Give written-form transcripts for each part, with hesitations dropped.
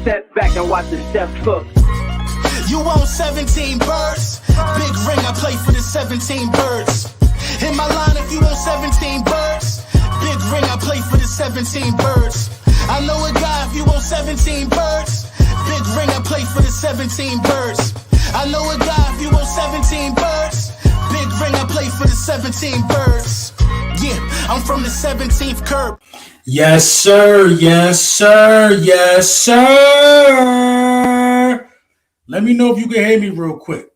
Step back and watch the chef cook. You own 17 birds. Big ring, I play for the 17 birds. In my line, if you own 17 birds. Big ring, I play for the 17 birds. I know a guy, if you own 17 birds. Big ring, I play for the 17 birds. I know a guy, if you own 17 birds. Big ring, I play for the 17 birds. Yeah, I'm from the 17th curb. Yes, sir. Yes, sir. Yes, sir. Let me know if you can hear me real quick.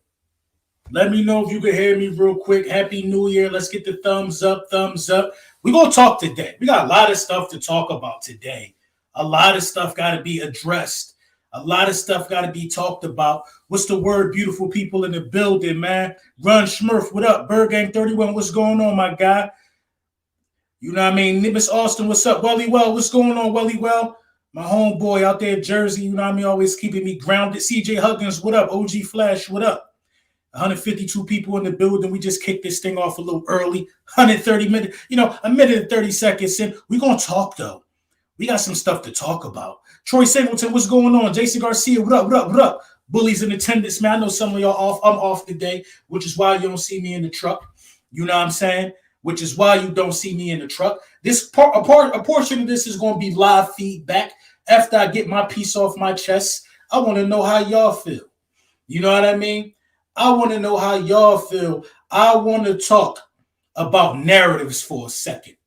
Happy New Year. Let's get the thumbs up. We're going to talk today. We got a lot of stuff to talk about today. A lot of stuff got to be addressed. A lot of stuff got to be talked about. What's the word, beautiful people in the building, man? Run Schmurf, what up? Bird Gang 31, what's going on, my guy? You know what I mean? Nimbus Austin, what's up? Welly Well, what's going on, Welly Well? My homeboy out there in Jersey, you know what I mean? Always keeping me grounded. CJ Huggins, what up? OG Flash, what up? 152 people in the building. We just kicked this thing off a little early. 130 minutes, a minute and 30 seconds in. We're going to talk, though. We got some stuff to talk about. Troy Singleton, what's going on? Jason Garcia, what up? Bullies in attendance, man. I know some of y'all off. I'm off today, which is why you don't see me in the truck. You know what I'm saying? Which is why you don't see me in the truck. A portion of this is going to be live feedback. After I get my piece off my chest, I want to know how y'all feel. You know what I mean? I want to know how y'all feel. I want to talk about narratives for a second.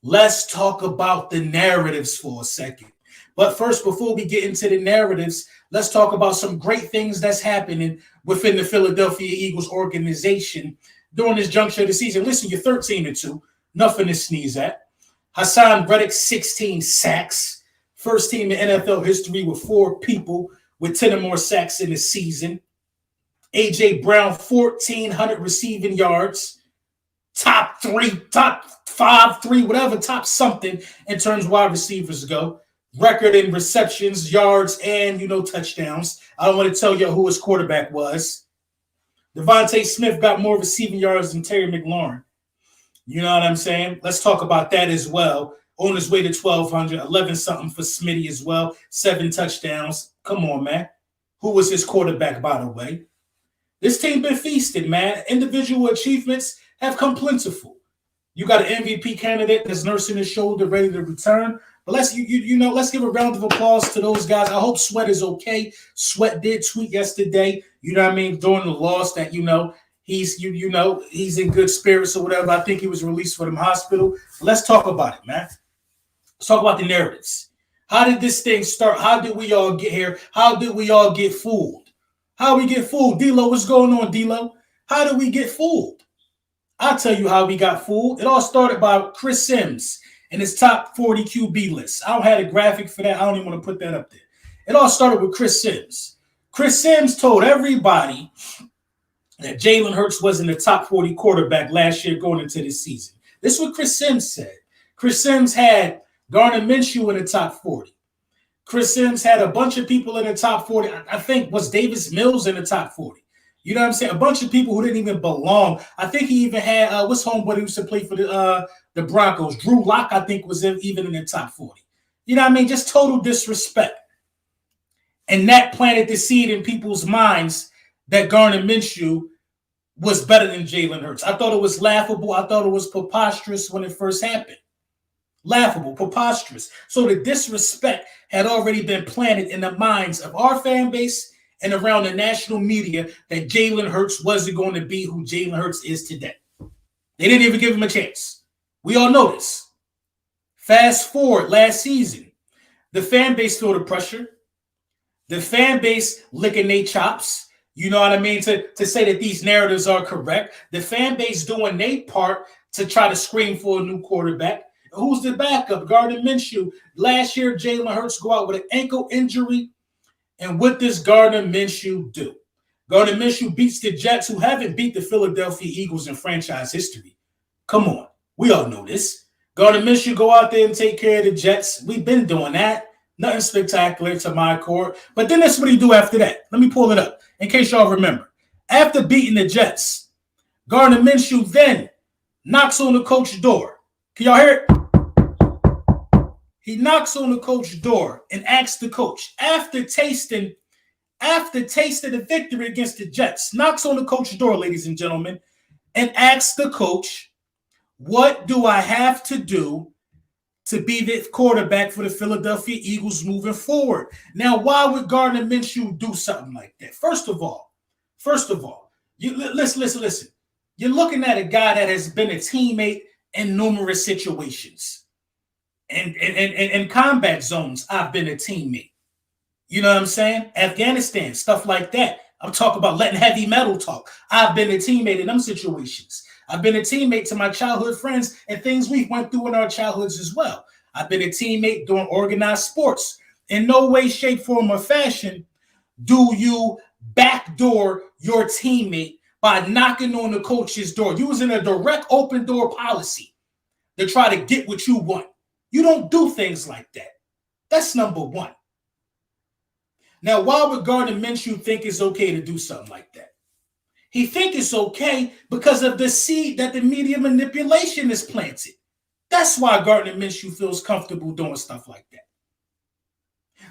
Let's talk about the narratives for a second. But first, before we get into the narratives, let's talk about some great things that's happening within the Philadelphia Eagles organization during this juncture of the season. Listen, you're 13-2, nothing to sneeze at. Hassan Reddick, 16 sacks. First team in NFL history with 4 people with 10 or more sacks in the season. A.J. Brown, 1,400 receiving yards. Top 5, 3, whatever, top something in terms of wide receivers go. Record in receptions, yards, and, touchdowns. I don't want to tell you who his quarterback was. Devontae Smith got more receiving yards than Terry McLaurin. You know what I'm saying? Let's talk about that as well. On his way to 1,200, 11-something for Smitty as well. 7 touchdowns. Come on, man. Who was his quarterback, by the way? This team been feasted, man. Individual achievements have come plentiful. You got an MVP candidate that's nursing his shoulder, ready to return. But let's give a round of applause to those guys. I hope Sweat is okay. Sweat did tweet yesterday, during the loss that, he's in good spirits or whatever. I think he was released from the hospital. But let's talk about it, man. Let's talk about the narratives. How did this thing start? How did we all get here? How did we all get fooled? How we get fooled? D-Lo, what's going on, D-Lo? How did we get fooled? I'll tell you how we got fooled. It all started by Chris Sims and his top 40 QB list. I don't have a graphic for that. I don't even want to put that up there. It all started with Chris Sims. Chris Sims told everybody that Jalen Hurts wasn't the top 40 quarterback last year going into this season. This is what Chris Sims said. Chris Sims had Gardner Minshew in the top 40. Chris Sims had a bunch of people in the top 40. I think was Davis Mills in the top 40. You know what I'm saying? A bunch of people who didn't even belong. I think he even had what's homeboy who used to play for the Broncos. Drew Lock, I think, was even in the top 40. You know what I mean? Just total disrespect. And that planted the seed in people's minds that Gardner Minshew was better than Jalen Hurts. I thought it was laughable. I thought it was preposterous when it first happened. Laughable, preposterous. So the disrespect had already been planted in the minds of our fan base and around the national media that Jalen Hurts wasn't going to be who Jalen Hurts is today. They didn't even give him a chance. We all know this. Fast forward last season, the fan base feel the pressure. The fan base licking their chops. You know what I mean? To say that these narratives are correct. The fan base doing their part to try to scream for a new quarterback. Who's the backup? Gardner Minshew. Last year, Jalen Hurts go out with an ankle injury. And what does Gardner Minshew do? Gardner Minshew beats the Jets, who haven't beat the Philadelphia Eagles in franchise history. Come on. We all know this. Gardner Minshew go out there and take care of the Jets. We've been doing that. Nothing spectacular to my core. But then that's what he do after that. Let me pull it up in case y'all remember. After beating the Jets, Gardner Minshew then knocks on the coach's door. Can y'all hear it? He knocks on the coach's door and asks the coach, after tasting the victory against the Jets, knocks on the coach's door, ladies and gentlemen, and asks the coach, what do I have to do to be the quarterback for the Philadelphia Eagles moving forward? Now, why would Gardner Minshew do something like that? First of all, listen. You're looking at a guy that has been a teammate in numerous situations. And in combat zones, I've been a teammate. You know what I'm saying? Afghanistan, stuff like that. I'm talking about letting heavy metal talk. I've been a teammate in them situations. I've been a teammate to my childhood friends and things we went through in our childhoods as well. I've been a teammate doing organized sports. In no way, shape, form, or fashion do you backdoor your teammate by knocking on the coach's door, using a direct open door policy to try to get what you want. You don't do things like that. That's number one. Now, why would Gardner Minshew think it's okay to do something like that? He think it's okay because of the seed that the media manipulation is planted. That's why Gardner Minshew feels comfortable doing stuff like that.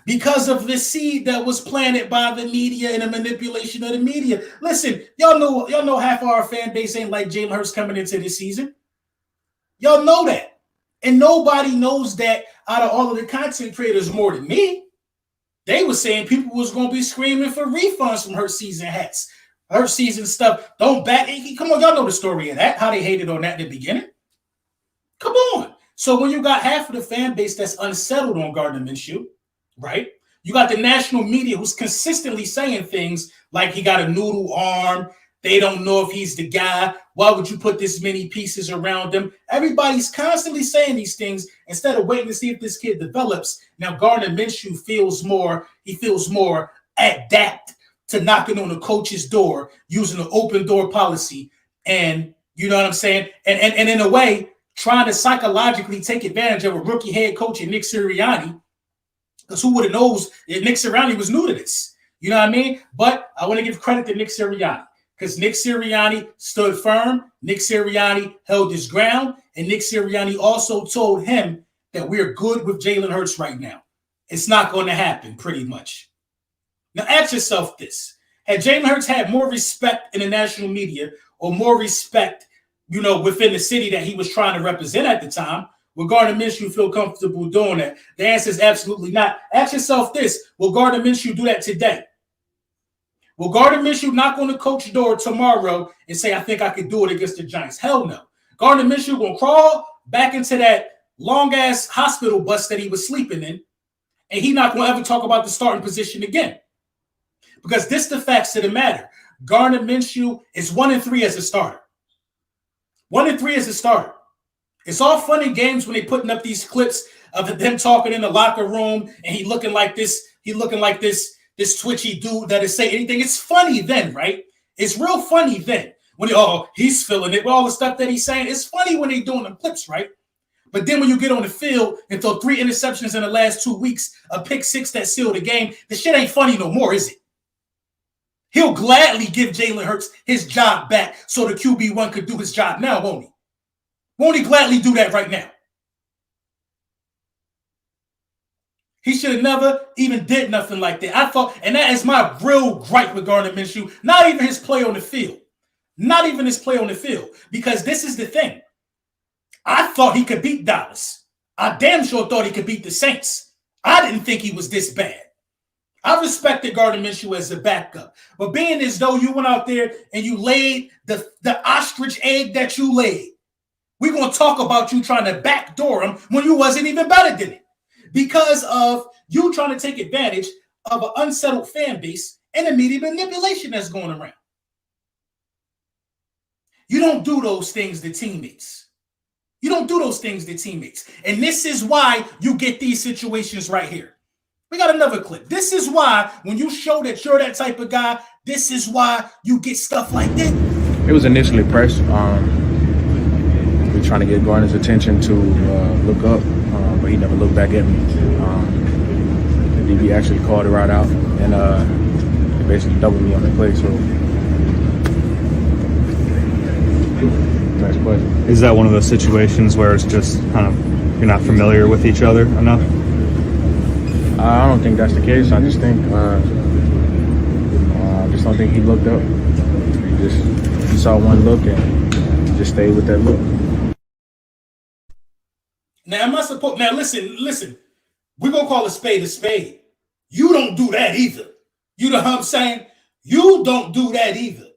Because of the seed that was planted by the media and the manipulation of the media. Listen, y'all know half of our fan base ain't like Jalen Hurts coming into this season. Y'all know that. And nobody knows that out of all of the content creators more than me. They were saying people was going to be screaming for refunds from Hurts season hats. Hurts season stuff. Don't back. Come on, y'all know the story of that, how they hated on that in the beginning. Come on. So when you got half of the fan base that's unsettled on Gardner Minshew, right? You got the national media who's consistently saying things like he got a noodle arm. They don't know if he's the guy. Why would you put this many pieces around him? Everybody's constantly saying these things instead of waiting to see if this kid develops. Now, Gardner Minshew feels more adept to knocking on the coach's door using an open door policy. And you know what I'm saying? And in a way, trying to psychologically take advantage of a rookie head coach in Nick Sirianni. Because who would have knows that Nick Sirianni was new to this? You know what I mean? But I want to give credit to Nick Sirianni. Because Nick Sirianni stood firm, Nick Sirianni held his ground, and Nick Sirianni also told him that we're good with Jalen Hurts right now. It's not going to happen, pretty much. Now, ask yourself this. Had Jalen Hurts had more respect in the national media or more respect, within the city that he was trying to represent at the time, would Gardner Minshew feel comfortable doing that? The answer is absolutely not. Ask yourself this. Will Gardner Minshew do that today? Will Gardner Minshew knock on the coach's door tomorrow and say, I think I could do it against the Giants? Hell no. Gardner Minshew going to crawl back into that long-ass hospital bus that he was sleeping in, and he not going to ever talk about the starting position again. Because this is the facts of the matter. Gardner Minshew is 1-3 as a starter. 1-3 as a starter. It's all fun and games when they putting up these clips of them talking in the locker room, and he looking like this this twitchy dude that is saying anything. It's funny then, right? It's real funny then. When he's feeling it with all the stuff that he's saying. It's funny when they doing them clips, right? But then when you get on the field and throw 3 interceptions in the last 2 weeks, a pick 6 that sealed the game, the shit ain't funny no more, is it? He'll gladly give Jalen Hurts his job back so the QB1 could do his job now, won't he? Won't he gladly do that right now? He should have never even did nothing like that. I thought, and that is my real gripe with Gardner Minshew, not even his play on the field. Not even his play on the field. Because this is the thing. I thought he could beat Dallas. I damn sure thought he could beat the Saints. I didn't think he was this bad. I respected Gardner Minshew as a backup. But being as though you went out there and you laid the ostrich egg that you laid, we're going to talk about you trying to backdoor him when you wasn't even better than it. Because of you trying to take advantage of an unsettled fan base and the media manipulation that's going around. You don't do those things to teammates. You don't do those things to teammates. And this is why you get these situations right here. We got another clip. This is why when you show that you're that type of guy, this is why you get stuff like that. It was initially pressed. We're trying to get Gardner's attention to look up, but he never looked back at me. The DB actually called it right out and he basically doubled me on the play. So, next question. Is that one of those situations where it's just kind of you're not familiar with each other enough? I don't think that's the case. I just think I just don't think he looked up. He saw one look and just stayed with that look. Now, am I supposed? Now, listen. We're gonna call a spade a spade. You don't do that either. You know what I'm saying? You don't do that either.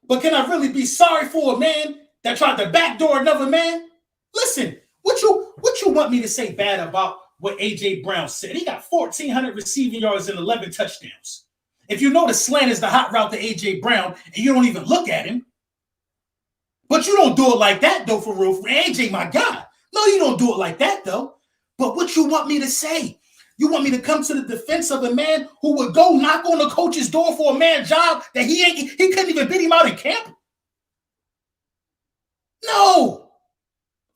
But can I really be sorry for a man that tried to backdoor another man? Listen, what you want me to say bad about what A.J. Brown said? He got 1,400 receiving yards and 11 touchdowns. If you know the slant is the hot route to A.J. Brown and you don't even look at him, but you don't do it like that, though, for real. For A.J., my God. No, you don't do it like that, though. But what you want me to say? You want me to come to the defense of a man who would go knock on the coach's door for a man job that he couldn't even beat him out in camp? No.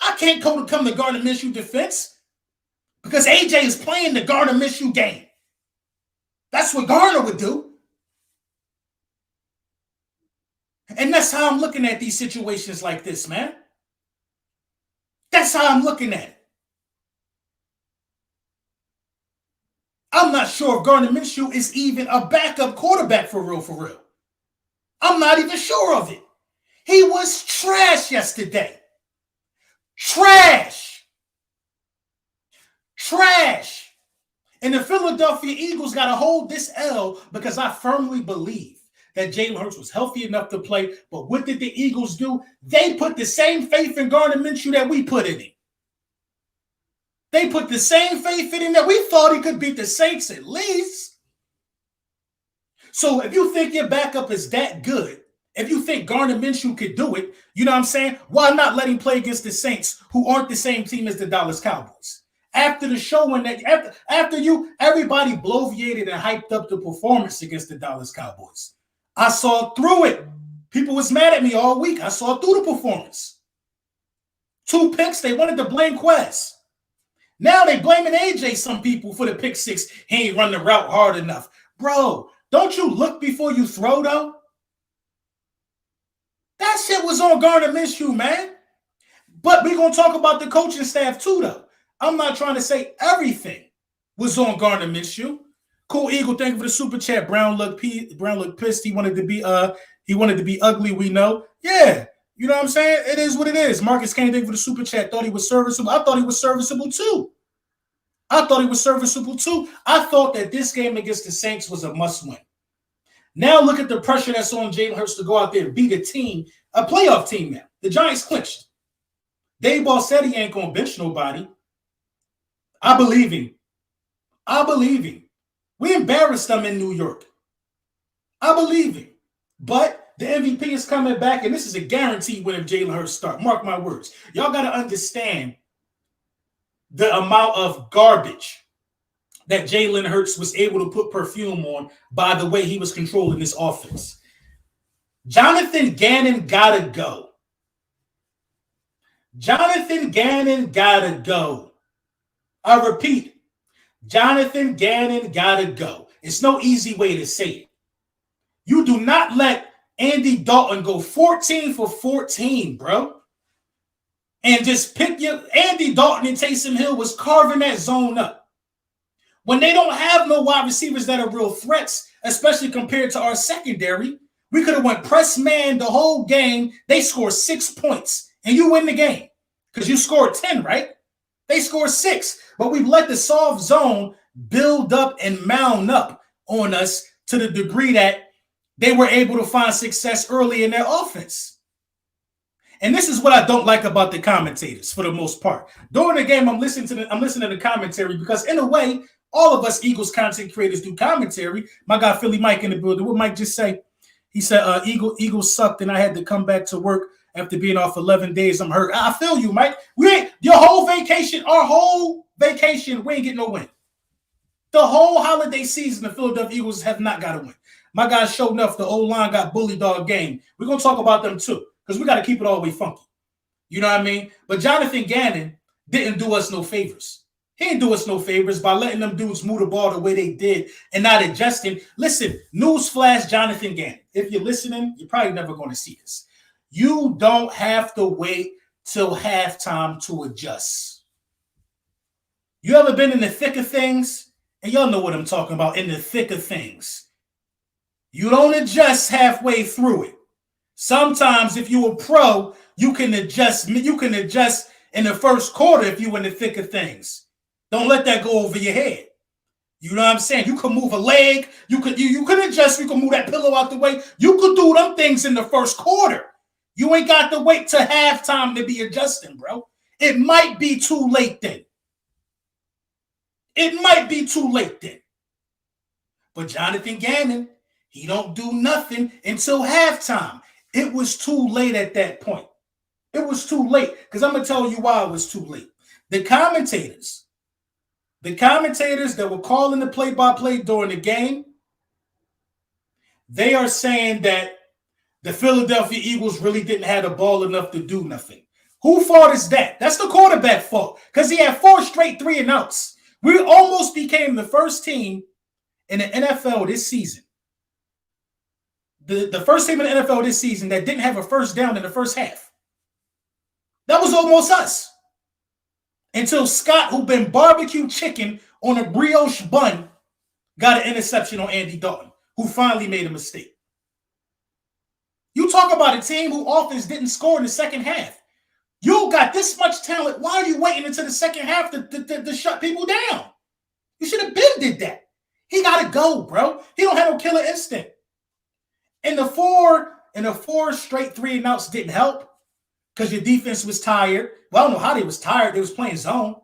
I can't come to Gardner Minshew defense because AJ is playing the Gardner Minshew game. That's what Gardner would do. And that's how I'm looking at these situations like this, man. That's how I'm looking at it. I'm not sure if Gardner Minshew is even a backup quarterback for real. I'm not even sure of it. He was trash yesterday. Trash. And the Philadelphia Eagles got to hold this L because I firmly believe that Jalen Hurts was healthy enough to play. But what did the Eagles do? They put the same faith in Gardner Minshew that we put in him. They put the same faith in him that we thought he could beat the Saints at least. So if you think your backup is that good, if you think Gardner Minshew could do it, you know what I'm saying? Why not let him play against the Saints, who aren't the same team as the Dallas Cowboys? After the show, everybody bloviated and hyped up the performance against the Dallas Cowboys. I saw through it. People was mad at me all week. I saw through the performance. 2 picks, they wanted to blame Quez. Now they blaming AJ, some people, for the pick 6. He ain't run the route hard enough. Bro, don't you look before you throw, though? That shit was on Gardner Minshew, man. But we're going to talk about the coaching staff, too, though. I'm not trying to say everything was on Gardner Minshew. Cool Eagle, thank you for the super chat. Brown looked pissed. He wanted to be ugly, we know. Yeah. You know what I'm saying? It is what it is. Marcus Kane, thank you for the super chat. Thought he was serviceable. I thought he was serviceable too. I thought that this game against the Saints was a must-win. Now look at the pressure that's on Jalen Hurts to go out there and beat a team, a playoff team now. The Giants clinched. Dave Ball said he ain't going to bench nobody. I believe him. We embarrassed them in New York. I believe him. But the MVP is coming back, and this is a guaranteed win if Jalen Hurts starts. Mark my words. Y'all got to understand the amount of garbage that Jalen Hurts was able to put perfume on by the way he was controlling this offense. Jonathan Gannon got to go. I repeat, Jonathan Gannon got to go. It's no easy way to say it. You do not let Andy Dalton go 14 for 14, bro. And just pick your Andy Dalton and Taysom Hill was carving that zone up. When they don't have no wide receivers that are real threats, especially compared to our secondary, we could have went press man the whole game. They scored 6 points, and you win the game because you scored 10, right? They scored 6, but we've let the soft zone build up and mound up on us to the degree that they were able to find success early in their offense. And this is what I don't like about the commentators for the most part. During the game, I'm listening to the commentary because in a way, all of us Eagles content creators do commentary. My guy Philly Mike in the building. What Mike just say? He said, Eagles sucked and I had to come back to work after being off 11 days. I'm hurt. I feel you, Mike. Our whole vacation, we ain't getting no win. The whole holiday season, the Philadelphia Eagles have not got a win. My guys showed enough. The O-line got bullied all game. We're going to talk about them too because we got to keep it all the way funky. You know what I mean? But Jonathan Gannon didn't do us no favors. He didn't do us no favors by letting them dudes move the ball the way they did and not adjusting. Listen, newsflash, Jonathan Gannon. If you're listening, you're probably never going to see this. You don't have to wait till halftime to adjust. You ever been in the thick of things? And y'all know what I'm talking about, in the thick of things. You don't adjust halfway through it. Sometimes if you're a pro, you can adjust in the first quarter if you're in the thick of things. Don't let that go over your head. You know what I'm saying? You can move a leg. You can adjust. You can move that pillow out the way. You could do them things in the first quarter. You ain't got to wait till halftime to be adjusting, bro. It might be too late then. It might be too late then. But Jonathan Gannon, he don't do nothing until halftime. It was too late at that point. It was too late. Because I'm going to tell you why it was too late. The commentators that were calling the play-by-play during the game, they are saying that the Philadelphia Eagles really didn't have the ball enough to do nothing. Who fault is that? That's the quarterback fault. Because he had 4 straight 3-and-outs. We almost became the first team in the NFL this season. The first team in the NFL this season that didn't have a first down in the first half. That was almost us. Until Scott, who been barbecue chicken on a brioche bun, got an interception on Andy Dalton, who finally made a mistake. You talk about a team who offense didn't score in the second half. You got this much talent. Why are you waiting until the second half to shut people down? You should have been did that. He got to go, bro. He don't have no killer instinct. And the four straight 3-and-outs didn't help because your defense was tired. Well, I don't know how they was tired. They was playing zone.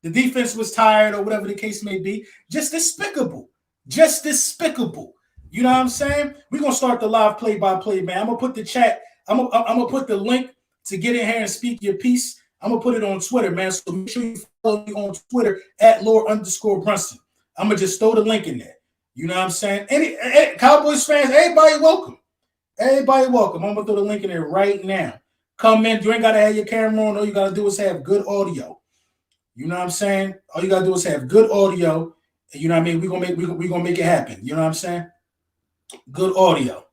The defense was tired or whatever the case may be. Just despicable. Just despicable. You know what I'm saying? We're going to start the live play-by-play, man. I'm going to put the chat. I'm going to put the link to get in here and speak your piece. I'm going to put it on Twitter, man. So make sure you follow me on Twitter at Lord_Brunson. I'm going to just throw the link in there. You know what I'm saying? Any Cowboys fans, everybody welcome. Everybody welcome. I'm going to throw the link in there right now. Come in. You ain't got to have your camera on. All you got to do is have good audio. You know what I'm saying? All you got to do is have good audio. You know what I mean? We're gonna make it happen. You know what I'm saying? Good audio.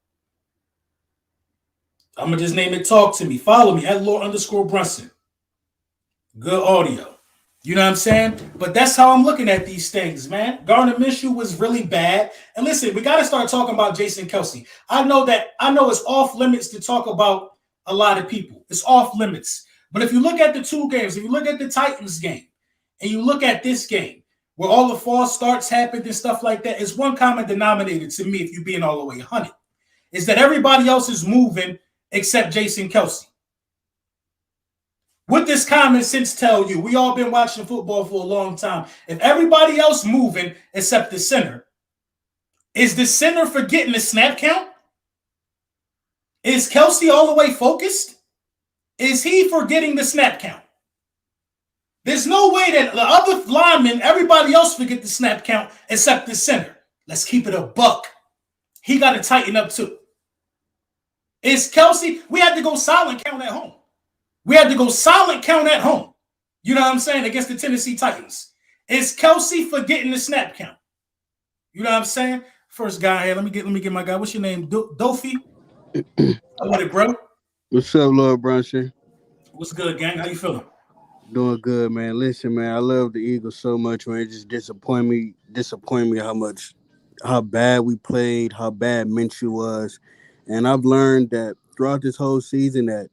I'm going to just name it Talk to Me. Follow me at Lord_Brunson. Good audio. You know what I'm saying? But that's how I'm looking at these things, man. Gardner Minshew was really bad. And listen, we got to start talking about Jason Kelce. I know it's off limits to talk about a lot of people. It's off limits. But if you look at the two games, if you look at the Titans game, and you look at this game, where all the false starts happened and stuff like that, it's one common denominator to me, if you're being all the way 100, is that everybody else is moving except Jason Kelce. What does common sense tell you? We all been watching football for a long time. If everybody else moving except the center, is the center forgetting the snap count? Is Kelce all the way focused? Is he forgetting the snap count? There's no way that the other linemen, everybody else forget the snap count except the center. Let's keep it a buck. He got to tighten up too. Is Kelce, we had to go silent count at home. We had to go silent count at home. You know what I'm saying? Against the Tennessee Titans. Is Kelce forgetting the snap count? You know what I'm saying? First guy here. Let me get my guy. What's your name? Dofi? What it, bro? What's up, Lord Brunson? What's good, gang? How you feeling? Doing good, man. Listen, man, I love the Eagles so much, man. It just disappoint me how bad we played, how bad Minshew was. And I've learned that throughout this whole season that,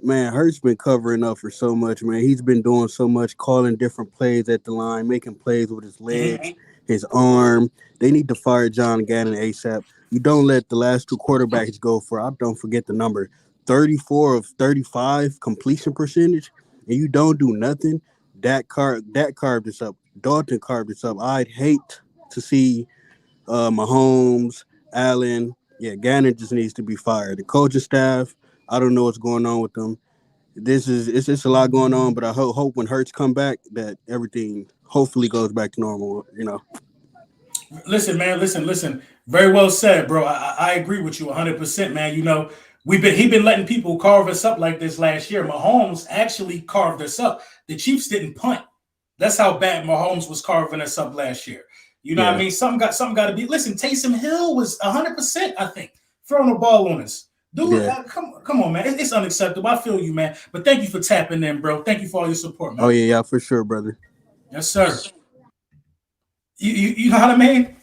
man, Hurts been covering up for so much, man. He's been doing so much, calling different plays at the line, making plays with his legs, his arm. They need to fire John Gannon ASAP. You don't let the last two quarterbacks go for, I don't forget the number, 34 of 35 completion percentage, and you don't do nothing. That carved us up. Dalton carved us up. I'd hate to see Mahomes, Allen. Yeah, Gannon just needs to be fired. The coaching staff, I don't know what's going on with them. It's just a lot going on, but I hope when Hurts come back that everything hopefully goes back to normal, you know. Listen, man, listen. Very well said, bro. I agree with you 100%, man. You know, he been letting people carve us up like this last year. Mahomes actually carved us up. The Chiefs didn't punt. That's how bad Mahomes was carving us up last year. You know what I mean? Something got to be. Listen, Taysom Hill was 100%, I think, throwing the ball on us. Dude, come on, man. It's unacceptable. I feel you, man. But thank you for tapping in, bro. Thank you for all your support, man. Oh yeah, for sure, brother. Yes, sir. You know what I mean?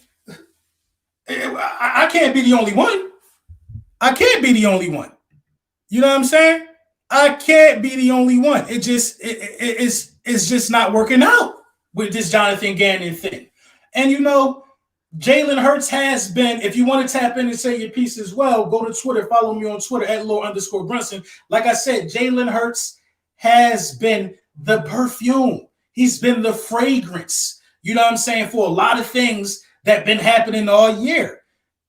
I can't be the only one. I can't be the only one. You know what I'm saying? I can't be the only one. It's just not working out with this Jonathan Gannon thing. And you know, Jalen Hurts has been, if you want to tap in and say your piece as well, go to Twitter, follow me on Twitter at @Lord_Brunson. Like I said, Jalen Hurts has been the perfume. He's been the fragrance, you know what I'm saying, for a lot of things that been happening all year.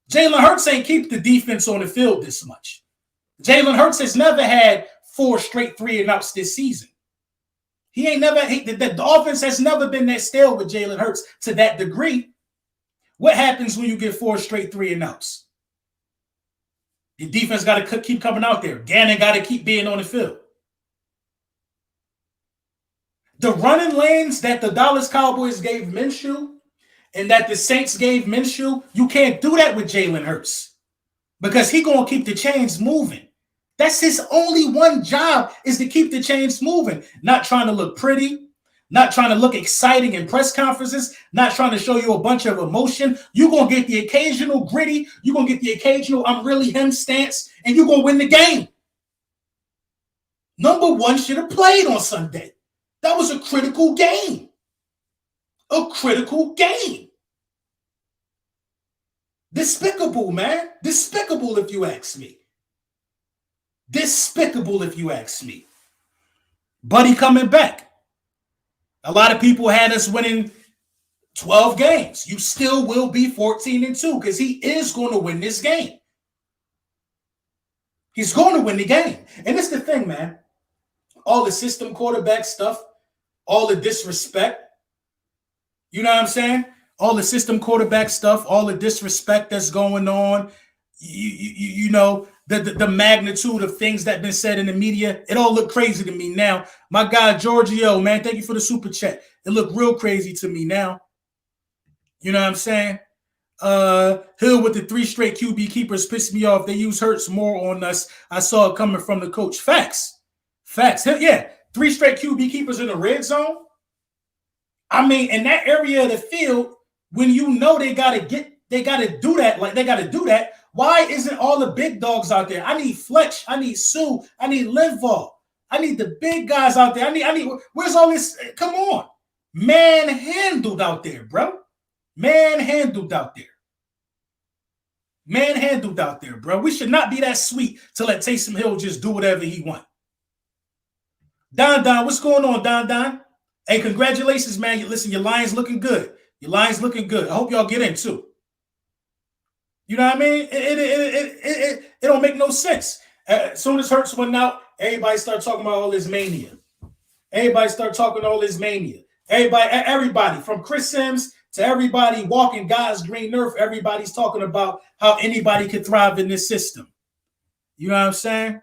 Jalen Hurts ain't keep the defense on the field this much. Jalen Hurts has never had 4 straight 3-and-outs this season. The offense has never been that stale with Jalen Hurts to that degree. What happens when you get 4 straight 3-and-outs? Your defense got to keep coming out there. Gannon got to keep being on the field. The running lanes that the Dallas Cowboys gave Minshew and that the Saints gave Minshew, you can't do that with Jalen Hurts because he going to keep the chains moving. That's his only one job, is to keep the chains moving, not trying to look pretty, not trying to look exciting in press conferences, not trying to show you a bunch of emotion. You're going to get the occasional gritty. You're going to get the occasional I'm really him stance, and you're going to win the game. Number 1 should have played on Sunday. That was a critical game. A critical game. Despicable, man. Despicable, if you ask me. Despicable, if you ask me. Buddy coming back. A lot of people had us winning 12 games. You still will be 14-2 because he is going to win this game. He's going to win the game. And it's the thing, man. All the system quarterback stuff, all the disrespect. You know what I'm saying? All the system quarterback stuff, all the disrespect that's going on. You know, the magnitude of things that have been said in the media, it all looked crazy to me now. My guy, Giorgio, man, thank you for the super chat. It looked real crazy to me now. You know what I'm saying? Hill with the 3 straight QB keepers pissed me off. They use Hurts more on us. I saw it coming from the coach. Facts. Yeah, 3 straight QB keepers in the red zone. I mean, in that area of the field, when you know they got to do that. Why isn't all the big dogs out there? I need Fletch. I need Sue. I need Linval. I need the big guys out there. I need. Where's all this? Come on, manhandled out there, bro. Manhandled out there, bro. We should not be that sweet to let Taysom Hill just do whatever he wants. Don, what's going on, Don? Hey, congratulations, man. Listen, your Lions looking good. I hope y'all get in too. You know what I mean? It don't make no sense. As soon as Hurts went out, everybody started talking about all this mania. Everybody from Chris Sims to everybody walking God's green earth, everybody's talking about how anybody could thrive in this system. You know what I'm saying?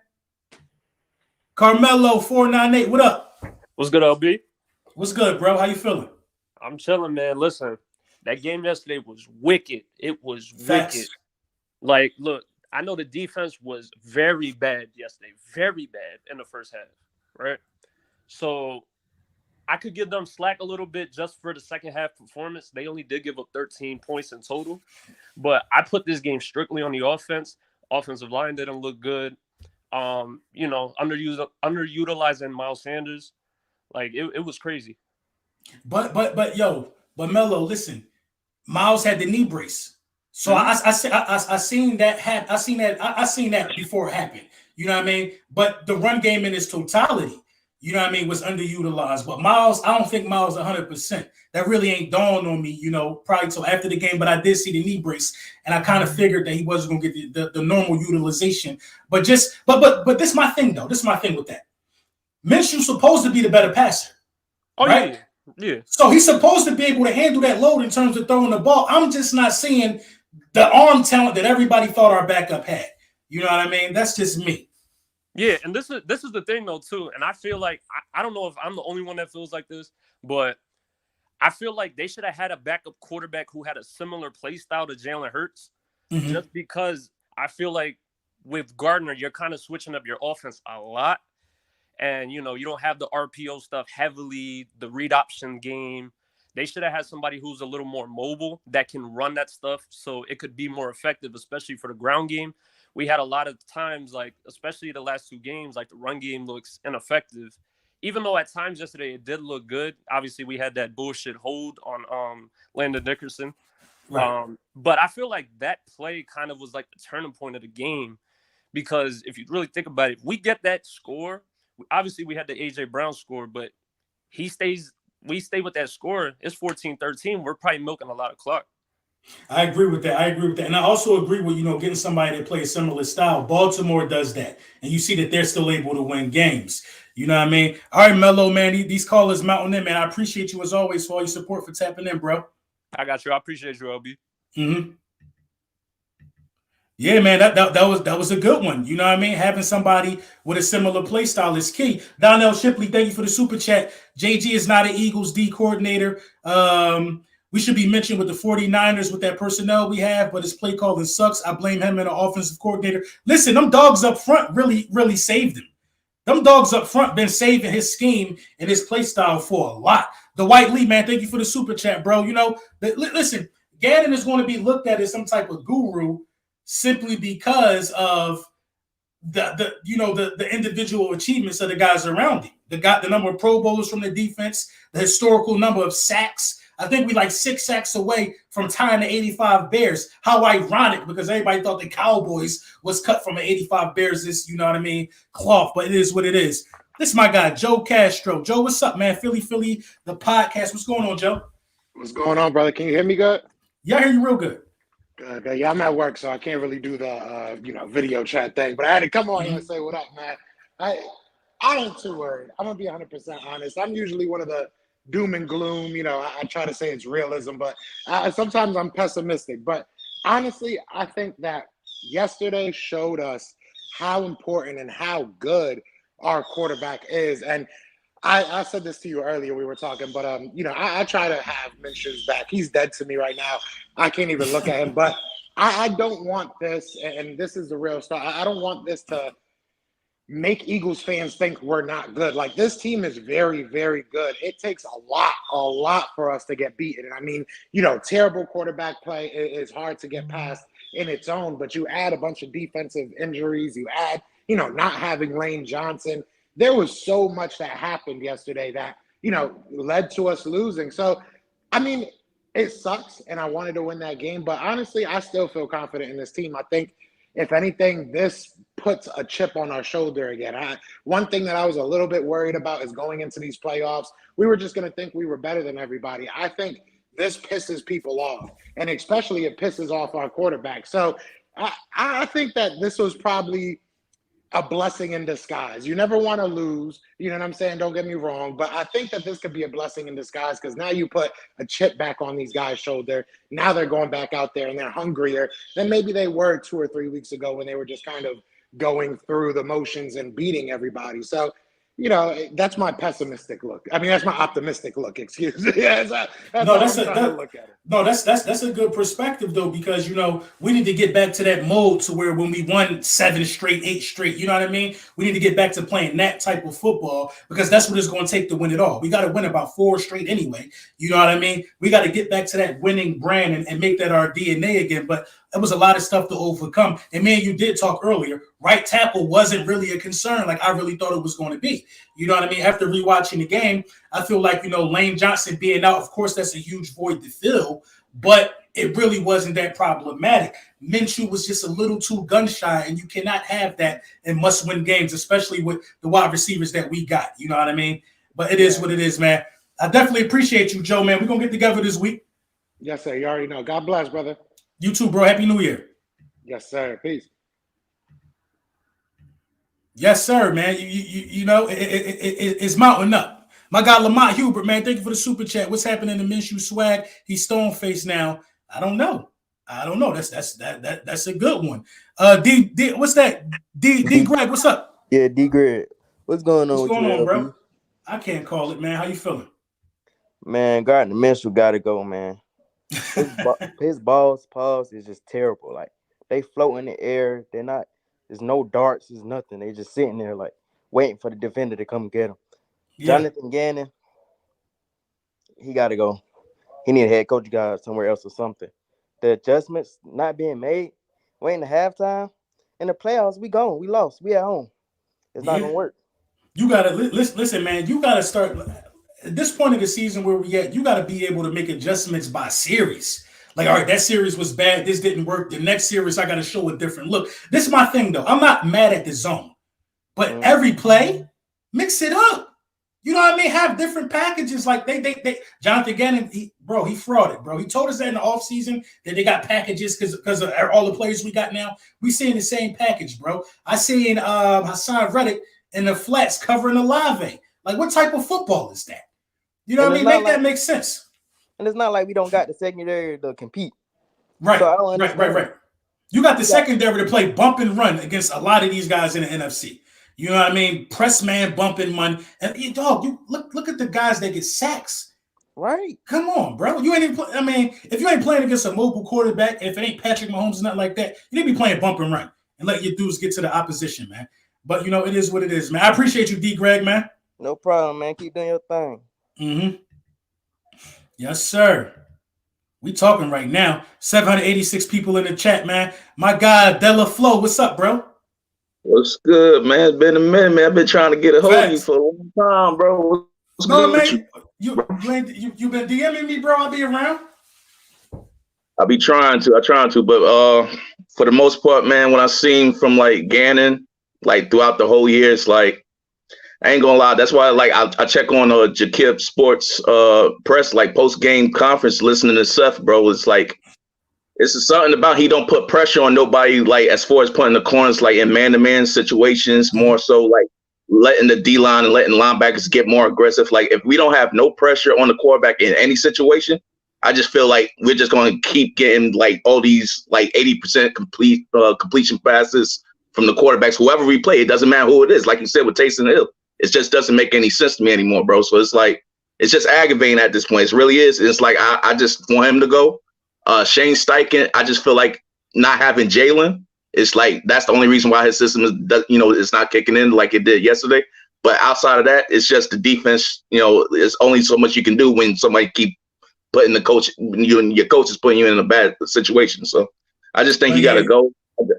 Carmelo 498, what up? What's good, LB? What's good, bro? How you feeling? I'm chilling, man. Listen, that game yesterday was wicked. It was wicked. Like, look, I know the defense was very bad yesterday, very bad in the first half, right? So I could give them slack a little bit just for the second half performance. They only did give up 13 points in total. But I put this game strictly on the offense. Offensive line didn't look good. You know, underutilizing Miles Sanders. Like, it was crazy. But Melo, listen, Miles had the knee brace. So I seen that happen. I seen that before it happened. You know what I mean? But the run game in its totality, you know what I mean, was underutilized. But Miles, I don't think Miles 100%. That really ain't dawned on me, you know, probably till after the game. But I did see the knee brace, and I kind of figured that he wasn't going to get the normal utilization. But this is my thing, though. This is my thing with that. Minshew's supposed to be the better passer. Oh, right? Yeah. So he's supposed to be able to handle that load in terms of throwing the ball. I'm just not seeing the arm talent that everybody thought our backup had. You know what I mean? That's just me. Yeah, and this is the thing, though, too. And I feel like, I don't know if I'm the only one that feels like this, but I feel like they should have had a backup quarterback who had a similar play style to Jalen Hurts, just because I feel like with Gardner, you're kind of switching up your offense a lot. And, you don't have the RPO stuff heavily, the read option game. They should have had somebody who's a little more mobile that can run that stuff so it could be more effective, especially for the ground game. We had a lot of times, like, especially the last 2 games, like the run game looks ineffective. Even though at times yesterday it did look good. Obviously, we had that bullshit hold on Landon Dickerson. Right. But I feel like that play kind of was like the turning point of the game, because if you really think about it, if we get that score, obviously we had the AJ Brown score, but we stay with that score. It's 14-13. We're probably milking a lot of clock. I agree with that. And I also agree with, getting somebody that plays similar style. Baltimore does that. And you see that they're still able to win games. You know what I mean? All right, Mello, man, these callers mounting in, man. I appreciate you as always for all your support, for tapping in, bro. I got you. I appreciate you, LB. Mm-hmm. Yeah, man, that was a good one. You know what I mean? Having somebody with a similar play style is key. Donnell Shipley, thank you for the super chat. JG is not an Eagles D coordinator. We should be mentioned with the 49ers with that personnel we have, but his play calling sucks. I blame him and the offensive coordinator. Listen, them dogs up front really, really saved him. Them dogs up front been saving his scheme and his play style for a lot. The White Lee, man, thank you for the super chat, bro. Listen, Gannon is going to be looked at as some type of guru simply because of the individual achievements of the guys around him. The number of Pro Bowlers from the defense, the historical number of sacks. I think we like 6 sacks away from tying the 85 Bears. How ironic, because everybody thought the Cowboys was cut from an 85 Bears, cloth, but it is what it is. This is my guy, Joe Castro. Joe, what's up, man? Philly, the podcast. What's going on, Joe? What's going on, brother? Can you hear me good? Yeah, I hear you real good. Good. Yeah, I'm at work, so I can't really do the video chat thing. But I had to come on here and say what up, man. I ain't too worried. I'm gonna be 100% honest. I'm usually one of the doom and gloom. I try to say it's realism, but sometimes I'm pessimistic. But honestly, I think that yesterday showed us how important and how good our quarterback is. And I said this to you earlier, we were talking, but I try to have Minshew's back. He's dead to me right now. I can't even look at him. But I don't want this, and this is the real stuff. I don't want this to make Eagles fans think we're not good. Like, this team is very, very good. It takes a lot for us to get beaten. And I mean, terrible quarterback play is hard to get past in its own, but you add a bunch of defensive injuries, you add, not having Lane Johnson. There was so much that happened yesterday that, led to us losing. So, I mean, it sucks, and I wanted to win that game. But honestly, I still feel confident in this team. I think, if anything, this puts a chip on our shoulder again. One thing that I was a little bit worried about is going into these playoffs, we were just going to think we were better than everybody. I think this pisses people off, and especially it pisses off our quarterback. So I think that this was probably a blessing in disguise. You never want to lose, you know what I'm saying? Don't get me wrong, but I think that this could be a blessing in disguise, because now you put a chip back on these guys' shoulder. Now they're going back out there and they're hungrier than maybe they were 2 or 3 weeks ago when they were just kind of going through the motions and beating everybody. So, that's my pessimistic look. I mean, that's my optimistic look. Excuse me. That's a good perspective, though, because we need to get back to that mode to where when we won 7 straight, 8 straight, you know what I mean? We need to get back to playing that type of football, because that's what it's going to take to win it all. We got to win about 4 straight anyway. You know what I mean? We got to get back to that winning brand and make that our DNA again. But there was a lot of stuff to overcome. And man, you did talk earlier. Right tackle wasn't really a concern like I really thought it was going to be. You know what I mean? After rewatching the game, I feel like, Lane Johnson being out, of course, that's a huge void to fill, but it really wasn't that problematic. Minshew was just a little too gun shy, and you cannot have that in must-win games, especially with the wide receivers that we got. You know what I mean? But it is what it is, man. I definitely appreciate you, Joe, man. We're going to get together this week. Yes, sir. You already know. God bless, brother. You too, bro. Happy New Year. Yes, sir. Peace. Yes, sir, man. It's mounting up. My guy Lamont Hubert, man, thank you for the super chat. What's happening to Minshew swag? He's stone faced now. I don't know. That's a good one. D what's that? D Greg, what's up? Yeah, D Greg. What's going on? What's going on, bro? I can't call it, man. How you feeling? Man, Gardner Minshew gotta go, man. His balls paws is just terrible. Like, they float in the air. They're not There's no darts. There's nothing. They just sitting there like waiting for the defender to come get him. Yeah. Jonathan Gannon, he got to go. He need a head coach guy somewhere else or something. The adjustments not being made, waiting to halftime. In the playoffs, we gone. We lost. We at home. It's not going to work. You got to listen, man. You got to start at this point of the season where we at. You got to be able to make adjustments by series. Like, all right, that series was bad. This didn't work. The next series, I got to show a different look. This is my thing, though. I'm not mad at the zone. But every play, mix it up. You know what I mean? Have different packages. Like they Jonathan Gannon, he frauded, bro. He told us that in the offseason that they got packages because of all the players we got now. We seeing the same package, bro. I seen Hassan Reddick in the flats covering Olave. Like, what type of football is that? You know what I mean? Make that make sense. And it's not like we don't got the secondary to compete. Right, so right. You got the secondary to play bump and run against a lot of these guys in the NFC. You know what I mean? Press man bumping money. And you look at the guys that get sacks. Right. Come on, bro. You ain't even I mean, if you ain't playing against a mobile quarterback, if it ain't Patrick Mahomes, nothing like that, you need to be playing bump and run and let your dudes get to the opposition, man. But it is what it is, man. I appreciate you, D. Greg, man. No problem, man. Keep doing your thing. Mm-hmm. Yes, sir. We talking right now. 786 people in the chat, man. My guy, Della Flo, what's up, bro? What's good, man? It's been a minute, man. I've been trying to get a hold of you for a long time, bro. What's good man. with You been DMing me, bro. I'll be around. I trying to, but for the most part, man, when I seen from like Gannon, like throughout the whole year, it's like I ain't gonna lie. That's why I check on Jakib Sports press, like post game conference, listening to Seth, bro. It's like it's something about he don't put pressure on nobody, like as far as putting the corners like in man-to-man situations, more so like letting the D-line and letting linebackers get more aggressive. Like if we don't have no pressure on the quarterback in any situation, I just feel like we're just going to keep getting like all these like 80% completion passes from the quarterbacks, whoever we play. It doesn't matter who it is. Like you said with Taysom Hill, it just doesn't make any sense to me anymore, bro. So it's like it's just aggravating at this point. It really is. It's like I just want him to go. Shane Steichen, I just feel like not having Jalen, it's like that's the only reason why his system is, it's not kicking in like it did yesterday. But outside of that, it's just the defense. There's only so much you can do when somebody keep putting your coach is putting you in a bad situation. So I just think he got to go.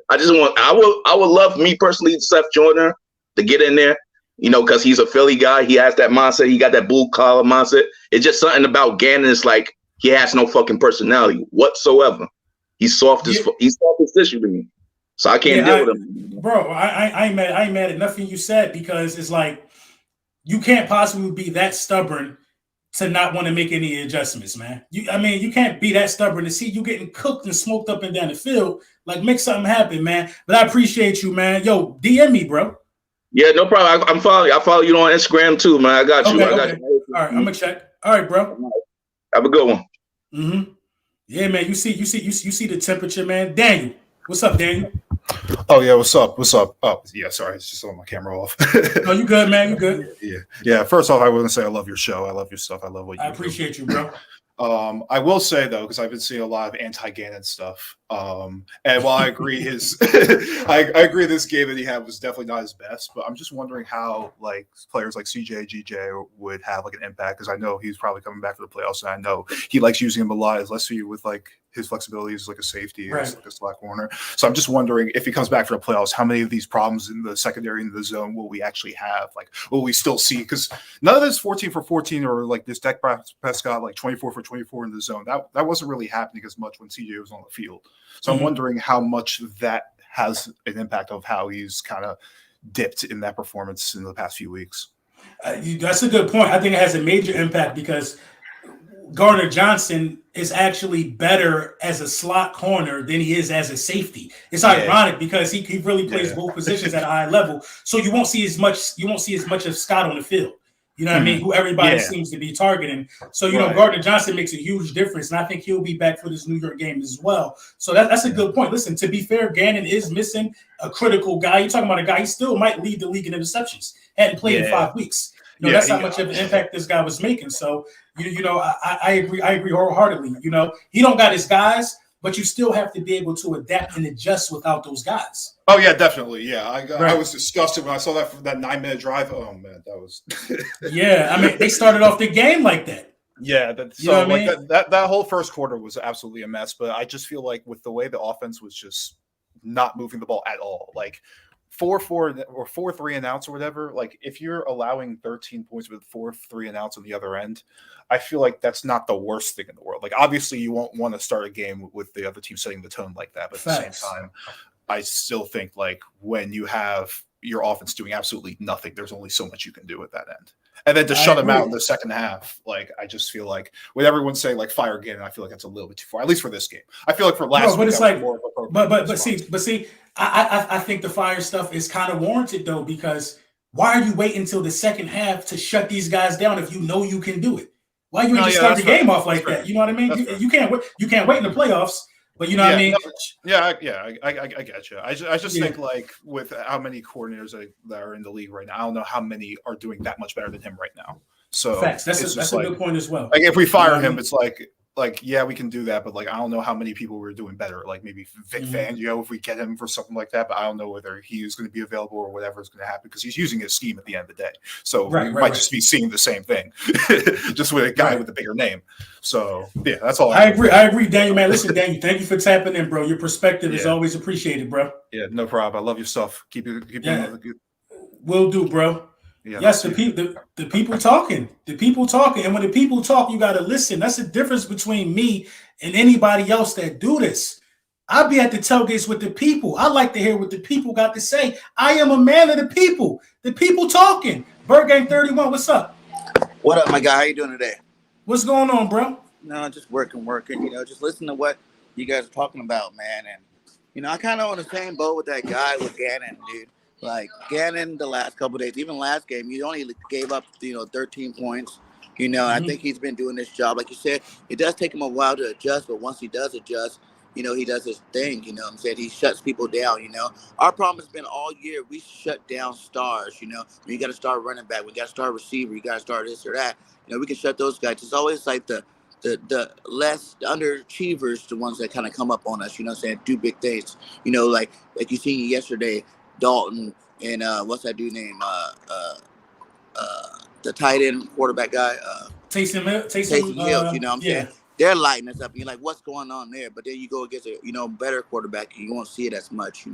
I would love me personally, Seth Joyner, to get in there. Because he's a Philly guy. He has that mindset. He got that blue collar mindset. It's just something about Gannon. It's like he has no fucking personality whatsoever. He's soft as tissue to me. So I can't deal with him. Bro, I ain't mad at nothing you said, because it's like you can't possibly be that stubborn to not want to make any adjustments, man. You can't be that stubborn to see you getting cooked and smoked up and down the field. Like, make something happen, man. But I appreciate you, man. Yo, DM me, bro. Yeah, no problem. I'm following you. I follow you on Instagram too, man. I got you. Okay. All right, I'm gonna check. All right, bro. Have a good one. Mm-hmm. Yeah, man. You see the temperature, man. Daniel, what's up, Daniel? Oh yeah, what's up? Oh yeah, sorry, it's just on my camera off. No, you good, man? You good? Yeah. First off, I want to say I love your show. I love your stuff. I love what you do. I appreciate you, bro. I will say though, because I've been seeing a lot of anti-Gannon stuff. And while I agree I agree this game that he had was definitely not his best, but I'm just wondering how like players like CJ, GJ would have like an impact, because I know he's probably coming back for the playoffs, and I know he likes using him a lot, especially with like his flexibility as like a safety or like a slot corner. So I'm just wondering if he comes back for the playoffs, how many of these problems in the secondary and the zone will we actually have? Like, will we still see? Because none of this 14 for 14 or like this Dak Prescott like 24 for 24 in the zone, that wasn't really happening as much when CJ was on the field. So I'm wondering how much that has an impact of how he's kind of dipped in that performance in the past few weeks. That's a good point. I think it has a major impact because Gardner Johnson is actually better as a slot corner than he is as a safety. It's ironic because he really plays both positions at a high level. So you won't see as much of Scott on the field. You know what I mean? Who everybody seems to be targeting. So, Gardner Johnson makes a huge difference, and I think he'll be back for this New York game as well. So that's a good point. Listen, to be fair, Gannon is missing a critical guy. You're talking about a guy, he still might lead the league in interceptions. Hadn't played in 5 weeks. That's how much of an impact this guy was making. So, I agree wholeheartedly. He don't got his guys, but you still have to be able to adapt and adjust without those guys. Oh yeah, definitely. Yeah, I Right. was disgusted when I saw that 9-minute drive. Oh man, that was. Yeah, I mean, they started off the game like that. Yeah, You know what I mean? that whole first quarter was absolutely a mess. But I just feel like with the way the offense was just not moving the ball at all, like 4-4 or 4-3 and outs or whatever. Like if you're allowing 13 points with 4-3 and outs on the other end, I feel like that's not the worst thing in the world. Like obviously you won't want to start a game with the other team setting the tone like that, but at the same time, I still think like when you have your offense doing absolutely nothing, there's only so much you can do at that end. And then to shut them out in the second half, like I just feel like with everyone saying like fire Gannon, I feel like that's a little bit too far. At least for this game, I feel like for last week, but it's like, more but see, I think the fire stuff is kind of warranted though, because why are you waiting until the second half to shut these guys down if you know you can do it? Why you just start the game off like that? You know what I mean? You can't wait. You can't wait in the playoffs. But you know what I mean? I get you. I just think like with how many coordinators that are in the league right now, I don't know how many are doing that much better than him right now. So facts. That's a good point as well. Like if we fire him, it's like yeah, we can do that, but like I don't know how many people we're doing better. Like maybe Vic Fangio if we get him for something like that, but I don't know whether he is going to be available or whatever is going to happen because he's using his scheme at the end of the day. So we might just be seeing the same thing, just with a guy with a bigger name. So yeah, that's all. I agree, Daniel. Man, listen, Daniel, thank you for tapping in, bro. Your perspective is always appreciated, bro. Yeah, no problem. I love your stuff. Keep doing good. Will do, bro. Yeah, yes, the people talking. The people talking. And when the people talk, you gotta listen. That's the difference between me and anybody else that do this. I'll be at the tailgates with the people. I like to hear what the people got to say. I am a man of the people. The people talking. Bird Gang 31, what's up? What up, my guy? How you doing today? What's going on, bro? No, just working. You know, just listen to what you guys are talking about, man. And you know, I kind of on the same boat with that guy with Gannon, dude. Like Gannon, the last couple of days, even last game, you only gave up, 13 points. You know, I think he's been doing this job. Like you said, it does take him a while to adjust, but once he does adjust, he does his thing. You know what I'm saying? He shuts people down, Our problem has been all year, we shut down stars, We got to start running back. We got to start receiver. You got to start this or that. We can shut those guys. It's always like the underachievers, the ones that kind of come up on us, do big things. Like you seen yesterday, Dalton and what's that dude name? The tight end quarterback guy. Taysom Hill. You know what I'm saying? They're lighting us up. And you're like, what's going on there? But then you go against a better quarterback, and you won't see it as much.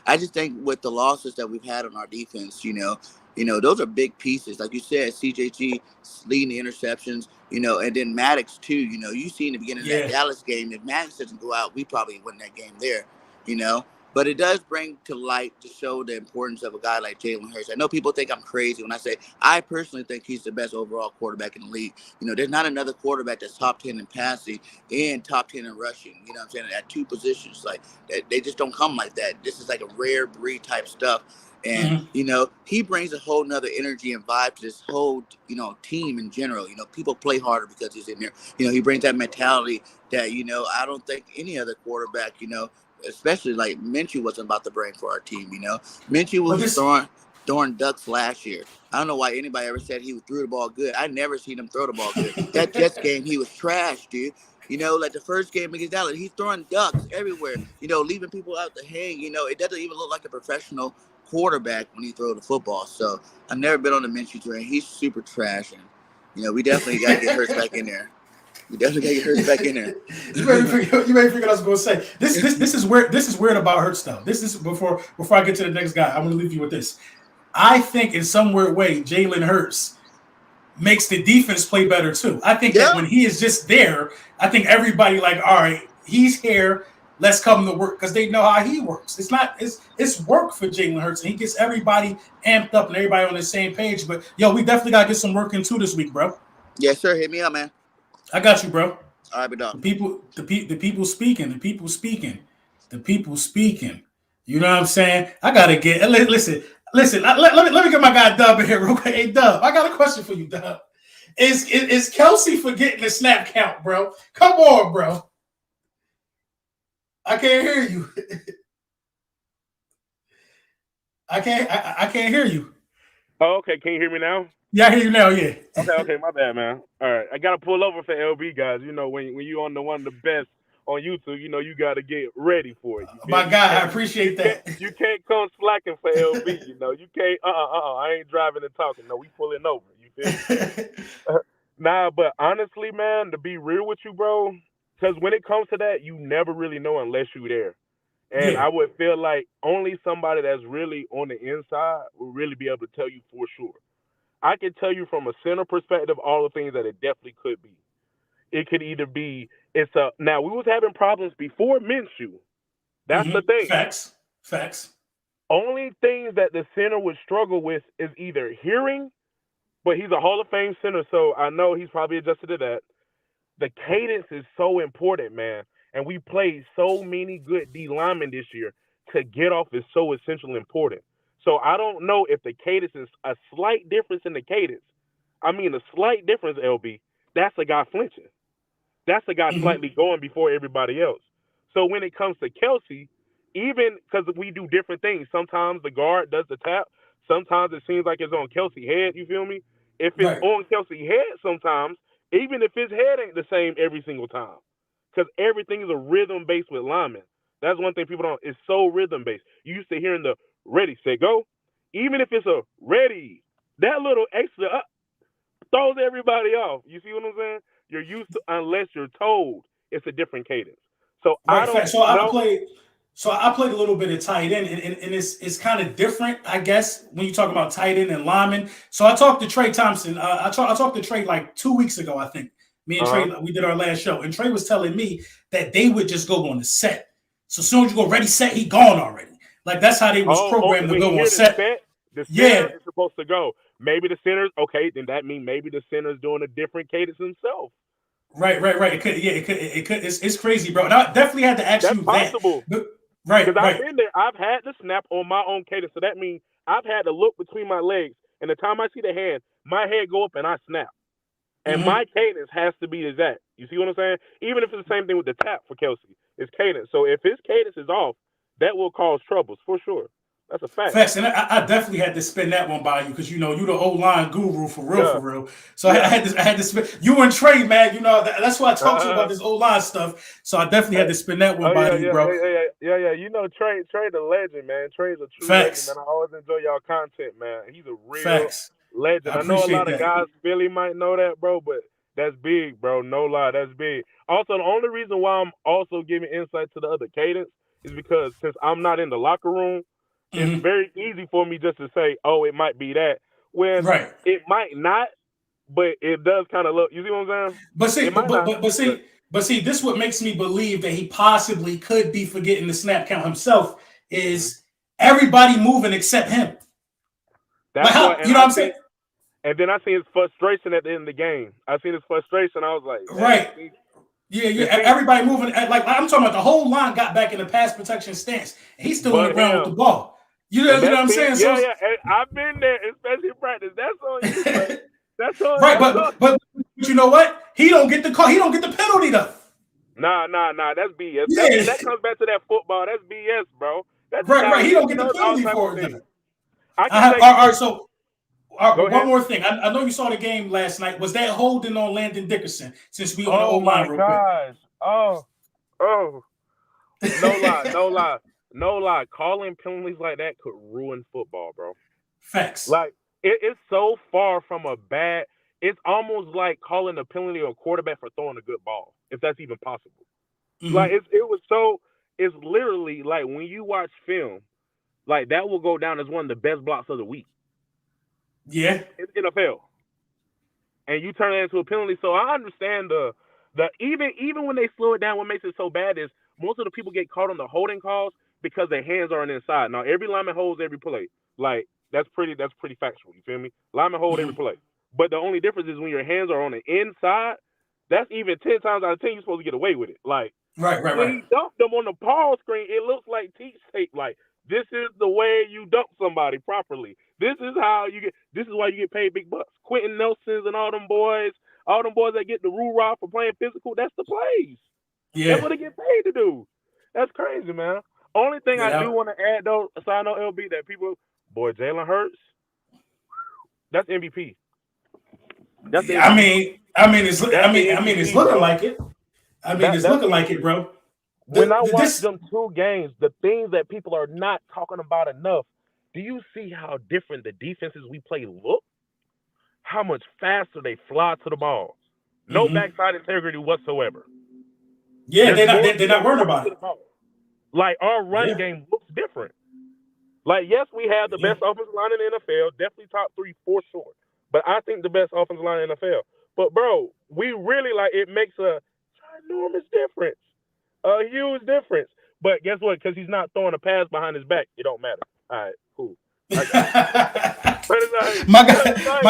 I just think with the losses that we've had on our defense, those are big pieces. Like you said, CJG leading the interceptions, and then Maddox too. You see in the beginning of that Dallas game, if Maddox doesn't go out, we probably win that game there. But it does bring to light to show the importance of a guy like Jalen Hurts. I know people think I'm crazy when I say I personally think he's the best overall quarterback in the league. There's not another quarterback that's top 10 in passing and top 10 in rushing. You know what I'm saying? At two positions, like they just don't come like that. This is like a rare breed type stuff. And, he brings a whole nother energy and vibe to this whole, team in general. People play harder because he's in there. He brings that mentality that, I don't think any other quarterback, especially like Minshew wasn't about to bring for our team, Minshew was throwing ducks last year. I don't know why anybody ever said he threw the ball good. I never seen him throw the ball good. That Jets game, he was trash, dude. Like the first game against Dallas, he's throwing ducks everywhere, leaving people out to hang. It doesn't even look like a professional quarterback when he throws the football. So I've never been on the Minshew train. He's super trash. And, we definitely got to get Hurts back in there. You definitely got to get Hurts back in there. You may figure I was going to say this is weird about Hurts though. This is before I get to the next guy. I'm going to leave you with this. I think in some weird way, Jalen Hurts makes the defense play better too. I think that when he is just there, I think everybody like, all right, he's here. Let's come to work because they know how he works. It's work for Jalen Hurts, and he gets everybody amped up and everybody on the same page. But we definitely gotta get some work into this week, bro. Yes, sir. Hit me up, man. I got you, bro. All right, be done. The people speaking. You know what I'm saying? I gotta get listen. Let me get my guy Dub in here real quick. Hey, Dub, I got a question for you, Dub. Is Kelce forgetting the snap count, bro? Come on, bro. I can't hear you. I can't hear you. Oh, okay. Can you hear me now? Yeah, I hear you now. Yeah. Okay. My bad, man. All right. I gotta pull over for LB guys. When you on one of the best on YouTube, you got to get ready for it. My guy, I appreciate that. You can't come slacking for LB. You can't. I ain't driving and talking. No, we pulling over. You feel me? Nah, but honestly, man, to be real with you, bro, because when it comes to that, you never really know unless you're there. And I would feel like only somebody that's really on the inside will really be able to tell you for sure. I can tell you from a center perspective all the things that it definitely could be. It could either be now we was having problems before Minshew. That's the thing. Facts. Only things that the center would struggle with is either hearing, but he's a Hall of Fame center, so I know he's probably adjusted to that. The cadence is so important, man. And we played so many good D linemen this year. To get off is so essentially important. So I don't know if the cadence is a slight difference in the cadence. I mean, a slight difference, LB. That's a guy flinching. That's a guy slightly going before everybody else. So when it comes to Kelce, even because we do different things, sometimes the guard does the tap. Sometimes it seems like it's on Kelce head. You feel me? If it's on Kelce head sometimes, even if his head ain't the same every single time, because everything is a rhythm based with linemen. That's one thing people don't. It's so rhythm based. You used to hearing the ready, set, go. Even if it's a ready, that little extra up throws everybody off. You see what I'm saying? You're used to, unless you're told, it's a different cadence. So I don't. So I played a little bit of tight end, and it's kind of different, I guess, when you talk about tight end and lineman. So I talked to Trey Thompson. I talked to Trey like 2 weeks ago, I think. Me and Trey, we did our last show, and Trey was telling me that they would just go on the set. So as soon as you go ready, set, he gone already. Like that's how they was programmed to go on set. The center is supposed to go. Maybe the center's okay. Then that means maybe the center's doing a different cadence himself. Right. It could. It's crazy, bro. And I definitely had to ask you possible. that. Right. Because I've been there. I've had the snap on my own cadence. So that means I've had to look between my legs, and the time I see the hand, my head go up and I snap. And my cadence has to be that. You see what I'm saying? Even if it's the same thing with the tap for Kelce, it's cadence. So if his cadence is off, that will cause troubles for sure. That's a fact. Facts, and I definitely had to spin that one by you because you the O-line guru for real. So I had to spin you and Trey, man. That's why I talked to you about this O-line stuff. So I definitely had to spin that one by you, bro. Yeah. Trey the legend, man. Trey's a true legend, man. I always enjoy y'all content, man. He's a real legend. I know a lot of guys Philly might know that, bro, but that's big, bro. No lie, that's big. Also, the only reason why I'm also giving insight to the other cadence is because since I'm not in the locker room, it's very easy for me just to say, oh, it might be that. When it might not, but it does kind of look. You see what I'm saying? But see, this what makes me believe that he possibly could be forgetting the snap count himself is everybody moving except him. That's what I'm saying? And then I seen his frustration at the end of the game. I seen his frustration. I was like, everybody moving. Like I'm talking about the whole line got back in the pass protection stance. And he's still on the ground with the ball. You know what I'm saying? Yeah. I've been there, especially in practice. That's on you. Bro. That's on right, but you know what? He don't get the call. He don't get the penalty though. Nah. That's BS. Yeah. That comes back to that football. That's BS, bro. That's right. He don't get the penalty for it. All right. So one more thing. I know you saw the game last night. Was that holding on Landon Dickerson? Since we on the O-line real quick. Oh. No lie. Calling penalties like that could ruin football, bro. Facts. Like it's so far from a bad. It's almost like calling a penalty on a quarterback for throwing a good ball, if that's even possible. Like it was so. It's literally like when you watch film, like that will go down as one of the best blocks of the week. Yeah. In NFL. And you turn that into a penalty. So I understand the even when they slow it down, what makes it so bad is most of the people get caught on the holding calls because their hands aren't inside. Now every lineman holds every play. Like that's pretty factual. You feel me? Lineman hold every play. But the only difference is when your hands are on the inside, that's even 10 times out of 10 you're supposed to get away with it. Like right. When he dumped them on the pause screen, it looks like teach tape. Like this is the way you dump somebody properly. This is why you get paid big bucks. Quentin Nelson's and all them boys that get the roo-rah for playing physical, that's the plays. Yeah. That's what they get paid to do. That's crazy, man. Only thing I do want to add though, side note LB, that people, Jalen Hurts, that's MVP. That's MVP. I mean, it's looking like it. I mean, it's looking like it, bro. When I watch them 2 games, the things that people are not talking about enough, do you see how different the defenses we play look? How much faster they fly to the ball. No backside integrity whatsoever. Yeah, they're not worried about it. Like, our run game looks different. Like, yes, we have the best offensive line in the NFL, definitely top 3 for sure. But I think the best offensive line in the NFL. But, bro, we really, like, it makes a ginormous difference. A huge difference. But guess what? Because he's not throwing a pass behind his back, it don't matter. All right, cool. My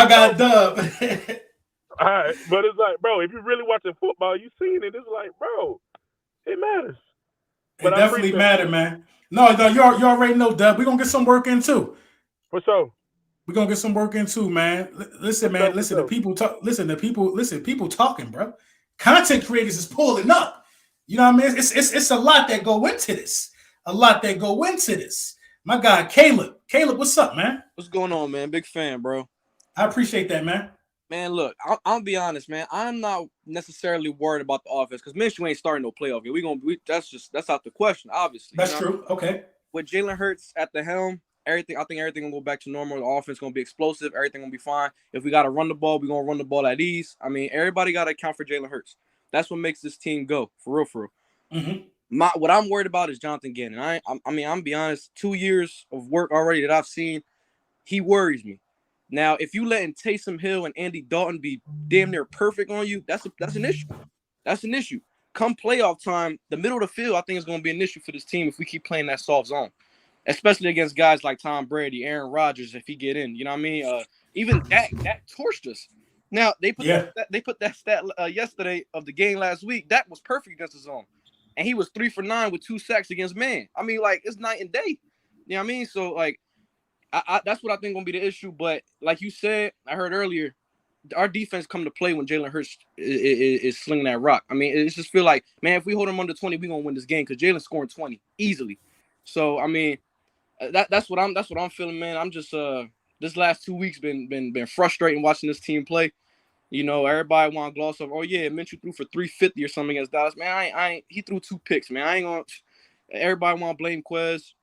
guy Dub. All right, but it's like, bro, if you're really watching football, you seen it. It's like, bro, it matters. But it definitely matter, man. No, you already know, Dub. We're gonna get some work in too. For sure. We're gonna get some work in too, man. Listen, man. Listen, the people talk. Listen, people talking, bro. Content creators is pulling up. You know what I mean? It's a lot that go into this. My guy, Caleb. Caleb, what's up, man? What's going on, man? Big fan, bro. I appreciate that, man. Man, look, I'll be honest, man. I'm not necessarily worried about the offense because Minshew ain't starting no playoff game. That's out the question, obviously. That's true. Okay. With Jalen Hurts at the helm, I think everything will go back to normal. The offense gonna be explosive. Everything gonna be fine. If we gotta run the ball, we're gonna run the ball at ease. I mean, everybody gotta account for Jalen Hurts. That's what makes this team go for real. What I'm worried about is Jonathan Gannon. I'm be honest. 2 years of work already that I've seen, he worries me. Now, if you letting Taysom Hill and Andy Dalton be damn near perfect on you, that's an issue. That's an issue. Come playoff time, the middle of the field, I think is going to be an issue for this team if we keep playing that soft zone, especially against guys like Tom Brady, Aaron Rodgers, if he get in. You know what I mean? Even Dak torched us. Now, they put that stat yesterday of the game last week. Dak was perfect against the zone, and he was 3 for 9 with 2 sacks against man. I mean, like, it's night and day. You know what I mean? So, like, that's what I think gonna be the issue. But like you said, I heard earlier, our defense come to play when Jalen Hurts is slinging that rock. I mean, it just feel like, man, if we hold him under 20, we're gonna win this game because Jalen's scoring 20 easily. So I mean, that's what I'm feeling, man. I'm just this last 2 weeks been frustrating watching this team play. You know, everybody want to gloss over. Oh yeah, Minshew threw for 350 or something against Dallas. Man, he threw 2 picks, man. I ain't gonna. Everybody want to blame Quez.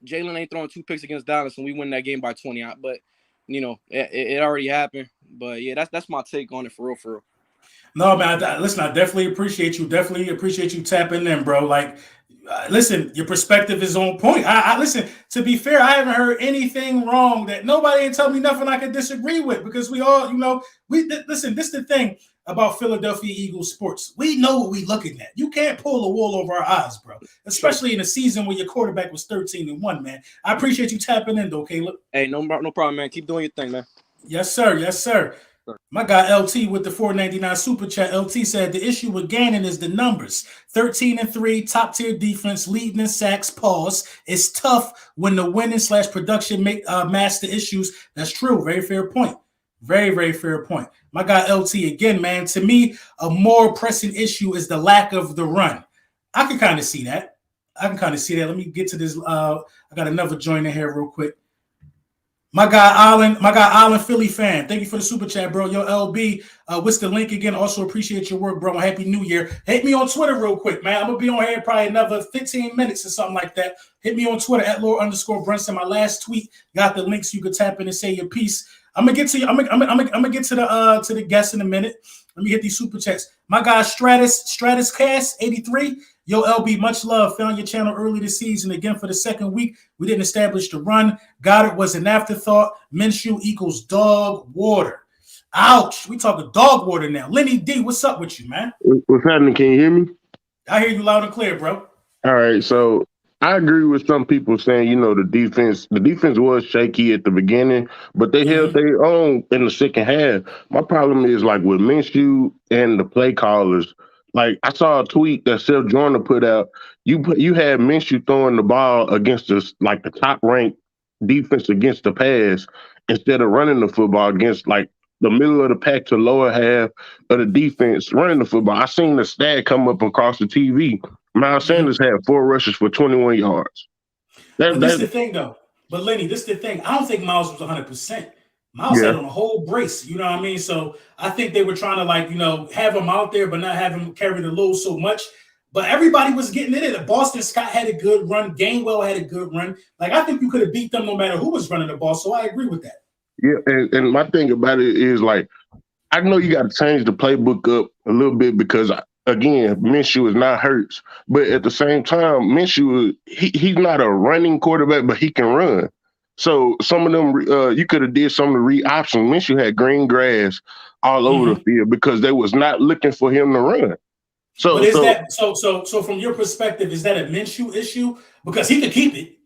Jalen ain't throwing 2 picks against Dallas, and we win that game by 20. But you know, it already happened. But yeah, that's my take on it for real. No, man. Listen, I definitely appreciate you. Definitely appreciate you tapping in, bro. Like, listen, your perspective is on point. I listen. To be fair, I haven't heard anything wrong that nobody ain't tell me nothing I could disagree with because we all, you know, listen. This is the thing about Philadelphia Eagles sports. We know what we looking at. You can't pull the wool over our eyes, bro. Especially in a season where your quarterback was 13-1, man. I appreciate you tapping in, though, Caleb. Hey, no problem, man. Keep doing your thing, man. Yes, sir. Yes, sir. My guy LT with the $4.99 super chat. LT said the issue with Gannon is the numbers. 13-3, top tier defense, leading in sacks. Pause. It's tough when the winning / production mask the issues. That's true. Very fair point. Very, very fair point. My guy LT again, man. To me, a more pressing issue is the lack of the run. I can kind of see that. Let me get to this. I got another joint in here real quick. My guy Allen, Philly fan. Thank you for the super chat, bro. Yo, LB, what's the link again? Also appreciate your work, bro. Happy New Year. Hit me on Twitter real quick, man. I'm gonna be on here probably another 15 minutes or something like that. Hit me on Twitter at @Lord_Brunson. My last tweet got the links. You could tap in and say your piece. I'm gonna get to you. I'm gonna get to the guests in a minute. Let me hit these super chats. My guy Stratus Cast 83. Yo, LB, much love. Found your channel early this season. Again, for the second week, we didn't establish the run. Goddard was an afterthought. Minshew equals dog water. Ouch. We talking dog water now. Lenny D, what's up with you, man? What's happening? Can you hear me? I hear you loud and clear, bro. All right. So I agree with some people saying, you know, the defense was shaky at the beginning, but they held their own in the second half. My problem is like with Minshew and the play callers. Like I saw a tweet that Seth Joyner put out. You had Minshew throwing the ball against us like the top ranked defense against the pass instead of running the football against like the middle of the pack to lower half of the defense running the football. I seen the stat come up across the TV. Miles Sanders had 4 rushes for 21 yards. But this is the thing, though. But Lenny, this is the thing. I don't think Miles was 100%. Miles had on a whole brace, you know what I mean? So I think they were trying to have him out there, but not have him carry the load so much. But everybody was getting in it. Boston Scott had a good run. Gainwell had a good run. Like, I think you could have beat them no matter who was running the ball. So I agree with that. Yeah, and my thing about it is, like, I know you got to change the playbook up a little bit because, again, Minshew is not Hurts. But at the same time, Minshew, he's not a running quarterback, but he can run. So some of them, you could have did some of the read options. Minshew had green grass all over the field because they was not looking for him to run. But is that so from your perspective, is that a Minshew issue? Because he could keep it.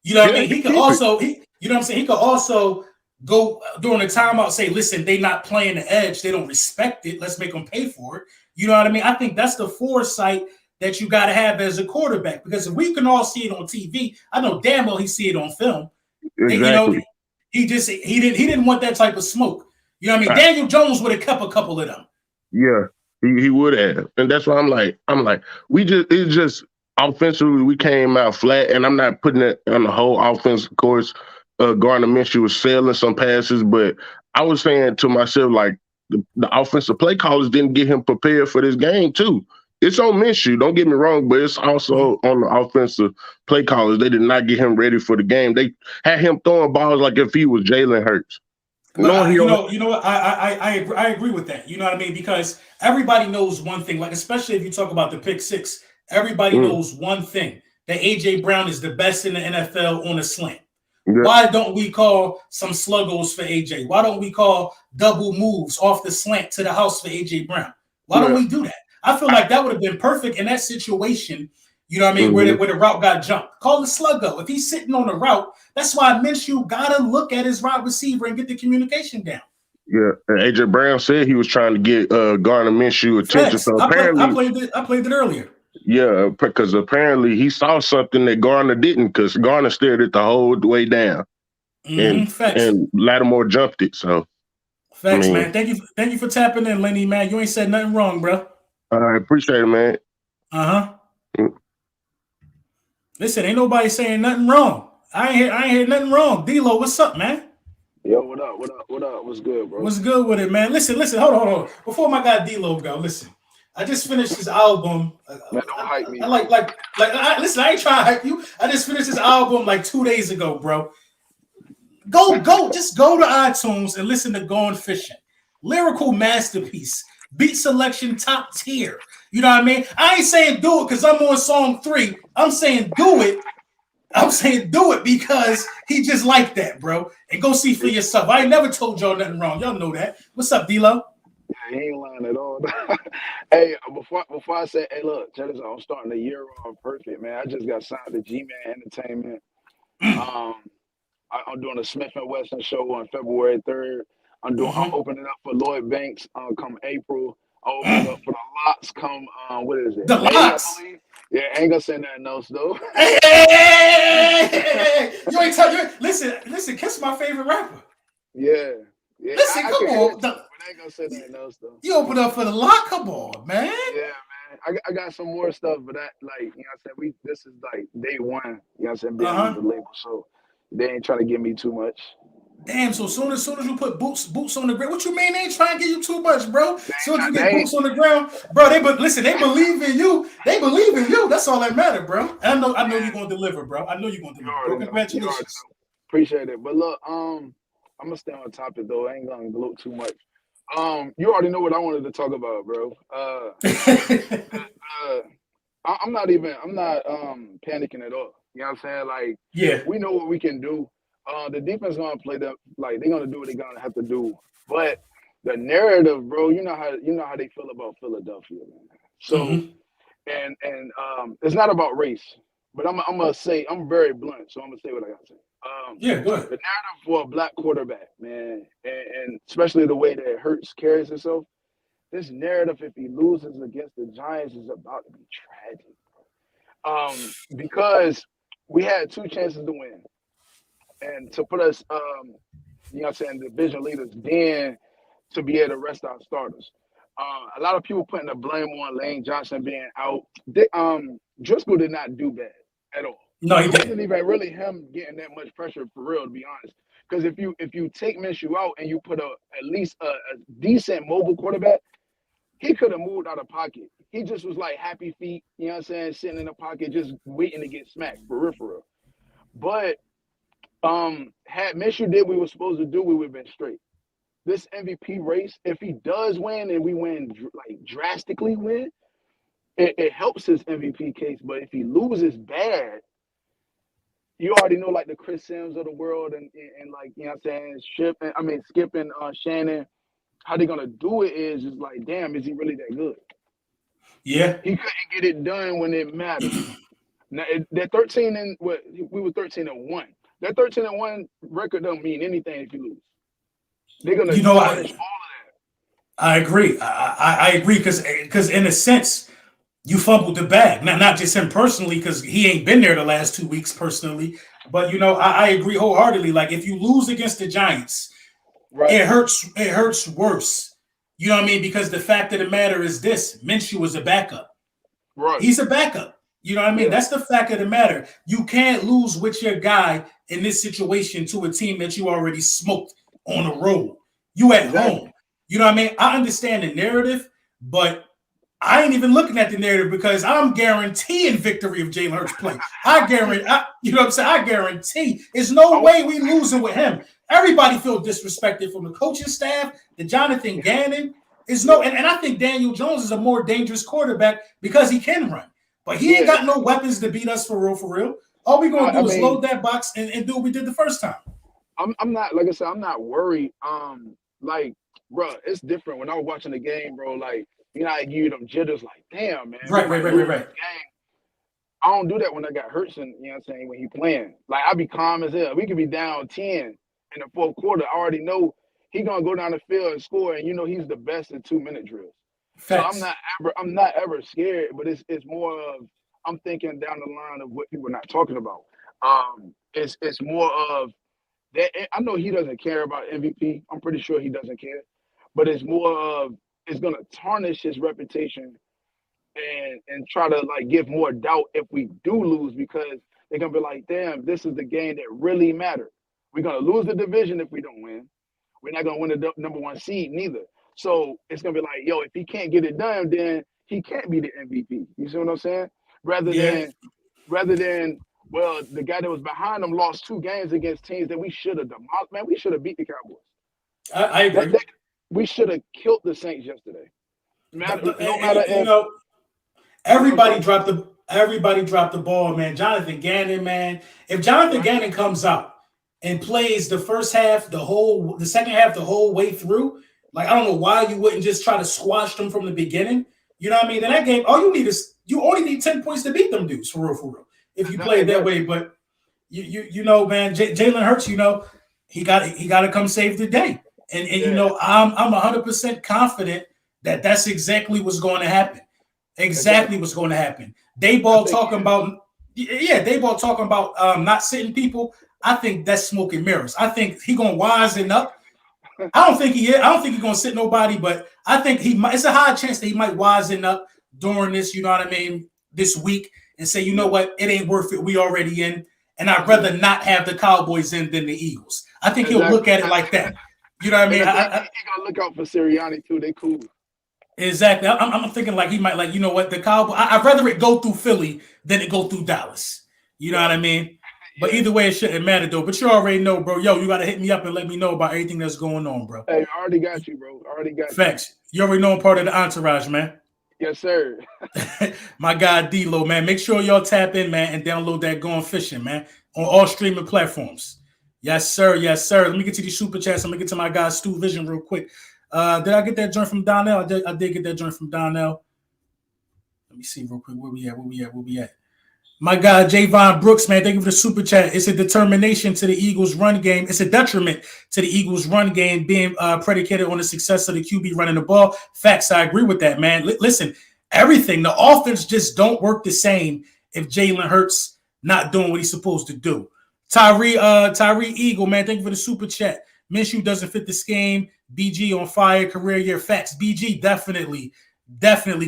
You know what I mean? He could also, you know what I'm saying? He could also go during a timeout, say, listen, they not playing the edge. They don't respect it. Let's make them pay for it. You know what I mean? I think that's the foresight that you got to have as a quarterback. Because if we can all see it on TV, I know damn well he see it on film. Exactly. He didn't want that type of smoke. You know what I mean? Daniel Jones would have kept a couple of them. Yeah, he would have. And that's why I'm like, it's just offensively, we came out flat, and I'm not putting it on the whole offense. Of course, Gardner Minshew was sailing some passes, but I was saying to myself, like, the offensive play callers didn't get him prepared for this game, too. It's on Minshew, don't get me wrong, but it's also on the offensive play callers. They did not get him ready for the game. They had him throwing balls like if he was Jalen Hurts. You know what? I agree with that. You know what I mean? Because everybody knows one thing, like especially if you talk about the pick six, everybody knows one thing, that A.J. Brown is the best in the NFL on a slant. Yeah. Why don't we call some sluggos for A.J.? Why don't we call double moves off the slant to the house for A.J. Brown? Why don't we do that? I feel like that would have been perfect in that situation, you know what I mean, where the route got jumped. Call the sluggo. If he's sitting on the route, that's why Minshew got to look at his wide receiver and get the communication down. Yeah, and A.J. Brown said he was trying to get Gardner Minshew attention. So apparently, I played it earlier. Yeah, because apparently he saw something that Gardner didn't, because Gardner stared it the whole way down, and Lattimore jumped it. So, facts, man. Thank you for tapping in, Lenny, man. You ain't said nothing wrong, bro. I appreciate it, man. Listen, ain't nobody saying nothing wrong. I ain't hear nothing wrong. D-Lo, what's up, man? Yo, what up? What's good, bro? What's good with it, man? Listen. Hold on. Before my guy D-Lo go, listen. I just finished this album. Man, don't hype me. Listen, I ain't trying to hype you. I just finished this album like 2 days ago, bro. Just go to iTunes and listen to Going Fishing. Lyrical masterpiece. Beat selection top tier. You know what I mean? I ain't saying do it because I'm on song 3. I'm saying do it. I'm saying do it because he just like that, bro. And go see for yourself. I ain't never told y'all nothing wrong. Y'all know that. What's up, D-Lo? Yeah, he ain't lying at all. Hey, before I say, hey, look, check this out. I'm starting the year off perfect, man. I just got signed to G-Man Entertainment. I'm doing a Smith & Wesson show on February 3rd. I'm opening up for Lloyd Banks come April. I'll open up for the Lots come what is it? The May, Lots. Yeah, I ain't gonna say nothing else though. Hey. You ain't tell you. Listen. Kiss my favorite rapper. Yeah. Listen, come on. I ain't gonna say nothing else though. You open up for the Lot. Come on, man. Yeah, man. I got some more stuff, but that, like, you know what I'm saying, this is like day one. You know what I'm saying, being on the label, so they ain't trying to give me too much. Damn, so soon as you put boots on the ground, what you mean they ain't trying to give you too much, bro? Soon as you get boots on the ground, bro, they believe in you. They believe in you. That's all that matter, bro. And I know you're gonna deliver, bro. I know you're gonna deliver. Bro. Congratulations. Appreciate it. But look, I'm gonna stay on topic though. I ain't gonna gloat too much. You already know what I wanted to talk about, bro. I'm not panicking at all. You know what I'm saying? Like, yeah, we know what we can do. The defense gonna play them, like, they're gonna do what they're gonna have to do. But the narrative, bro, you know how they feel about Philadelphia, man. So and it's not about race, but I'm gonna say, I'm very blunt, so I'm gonna say what I gotta say. Yeah, go ahead. The narrative for a black quarterback, man, and especially the way that Hurts carries himself, this narrative, if he loses against the Giants, is about to be tragic. Because we had 2 chances to win. And to put us, you know what I'm saying, division leaders, then to be able to rest our starters. A lot of people putting the blame on Lane Johnson being out. Driscoll did not do bad at all. No, he didn't. It wasn't even really him getting that much pressure, for real, to be honest. Because if you take Minshew out and you put at least a decent mobile quarterback, he could have moved out of pocket. He just was like happy feet, you know what I'm saying, sitting in the pocket, just waiting to get smacked for real. But had Minshew did what we were supposed to do, we would have been straight. This MVP race, if he does win and we win like drastically win, it helps his MVP case. But if he loses bad, you already know like the Chris Sims of the world and like, you know what I'm saying, Skip and Shannon, how they gonna do it is just like, damn, is he really that good? Yeah. He couldn't get it done when it mattered. Now that 13 and what we were 13-1. That 13-1 record don't mean anything if you lose. They're gonna tarnish all of that. I agree. I agree because in a sense, you fumbled the bag. Not just him personally, because he ain't been there the last 2 weeks personally. But I agree wholeheartedly. Like if you lose against the Giants, right, it hurts worse. You know what I mean? Because the fact of the matter is this: Minshew was a backup. Right. He's a backup. You know what I mean? Yeah. That's the fact of the matter. You can't lose with your guy in this situation to a team that you already smoked on the road. You at home. You know what I mean? I understand the narrative, but I ain't even looking at the narrative because I'm guaranteeing victory if Jalen Hurts play. You know what I'm saying? I guarantee. There's no way we losing with him. Everybody feel disrespected from the coaching staff, the Jonathan Gannon. And I think Daniel Jones is a more dangerous quarterback because he can run. But he ain't got no weapons to beat us for real. All we gonna do is load that box and do what we did the first time. I'm not, like I said, I'm not worried. Like, bro, it's different when I was watching the game, bro. Like, you know, I give you them jitters, like, damn, man. Right. I don't do that when I got Hurts, and you know what I'm saying, when he playing. Like, I be calm as hell. We could be down 10 in the fourth quarter. I already know he gonna go down the field and score, and you know he's the best in 2-minute drills. Facts. So I'm not ever scared, but it's more of I'm thinking down the line of what people are not talking about. It's more of that. I know he doesn't care about MVP. I'm pretty sure he doesn't care, but it's more of it's gonna tarnish his reputation and try to like give more doubt if we do lose, because they're gonna be like, damn, this is the game that really mattered. We're gonna lose the division if we don't win. We're not gonna win the number 1 seed neither. So it's gonna be like, yo, if he can't get it done, then he can't be the MVP. You see what I'm saying? Rather than well, the guy that was behind him lost 2 games against teams that we should have demolished. Man, we should have beat the Cowboys. I agree. We should have killed the Saints yesterday. Everybody dropped the ball, man. Jonathan Gannon, man. If Jonathan Gannon comes out and plays the first half, the second half, the whole way through, like I don't know why you wouldn't just try to squash them from the beginning. You know what I mean? In that game, all you need is you only need 10 points to beat them dudes for real. If you play it that way, but you know, man, Jalen Hurts, you know, he got to come save the day, and you know, I'm 100% confident that that's exactly what's going to happen. Exactly what's going to happen. Dayball talking about not sitting people. I think that's smoke and mirrors. I think he gonna wisen up. I don't think he is. I don't think he's gonna sit nobody, but I think he might. It's a high chance that he might wisen up during this. You know what I mean? This week and say, you know what, it ain't worth it. We already in, and I'd rather not have the Cowboys in than the Eagles. I think he'll look at it like that. You know what I mean? He gotta look out for Sirianni too. They cool. Exactly. I'm thinking like he might, like, you know what, the Cowboys. I'd rather it go through Philly than it go through Dallas. You know what I mean? But either way, it shouldn't matter though. But you already know, bro. Yo, you gotta hit me up and let me know about everything that's going on, bro. Hey, I already got you, bro. Facts. You already know I'm part of the entourage, man. Yes, sir. My guy D-Lo, man. Make sure y'all tap in, man, and download that Going Fishing, man, on all streaming platforms. Yes, sir. Yes, sir. Let me get to these super chats. Let me get to my guy Stu Vision real quick. Did I get that joint from Donnell? I did get that joint from Donnell. Let me see real quick. Where we at? My guy, Javon Brooks, man, thank you for the super chat. It's a determination to the Eagles' run game. It's a detriment to the Eagles' run game being predicated on the success of the QB running the ball. Facts, I agree with that, man. Listen, everything, the offense just don't work the same if Jalen Hurts not doing what he's supposed to do. Tyree Eagle, man, thank you for the super chat. Minshew doesn't fit the scheme. BG on fire, career year. Facts. BG definitely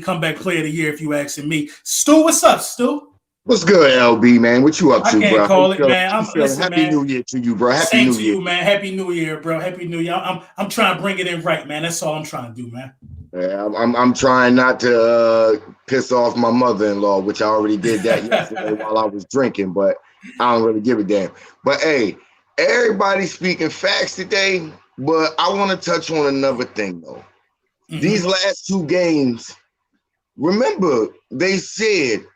comeback player of the year if you asking me. Stu, what's up, Stu? What's good, LB, man? What you up I to, can't bro? call it, man. Happy New Year to you, bro. Happy Same New to Year. you, man. Happy New Year, bro. Happy New Year. I'm trying to bring it in right, man. That's all I'm trying to do, man. Yeah, I'm trying not to piss off my mother-in-law, which I already did that yesterday while I was drinking, but I don't really give a damn. But hey, everybody's speaking facts today, but I want to touch on another thing though. These last two games, remember they said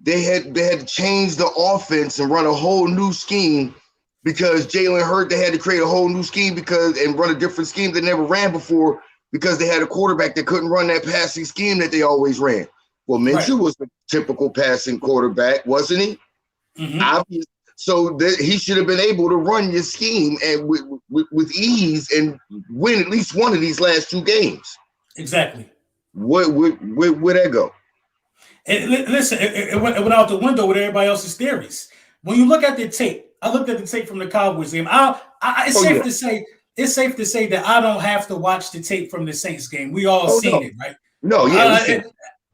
they had to change the offense and run a whole new scheme because Jalen Hurts, they had to create a whole new scheme and run a different scheme they never ran before because they had a quarterback that couldn't run that passing scheme that they always ran. Well, Minshew was the typical passing quarterback, wasn't he? Obviously. So he should have been able to run your scheme and with ease and win at least one of these last two games. Exactly. Where'd that go? Listen, it went out the window with everybody else's theories. When you look at the tape, I looked at the tape from the Cowboys game. It's safe to say that I don't have to watch the tape from the Saints game. We all seen it, right? No, yeah.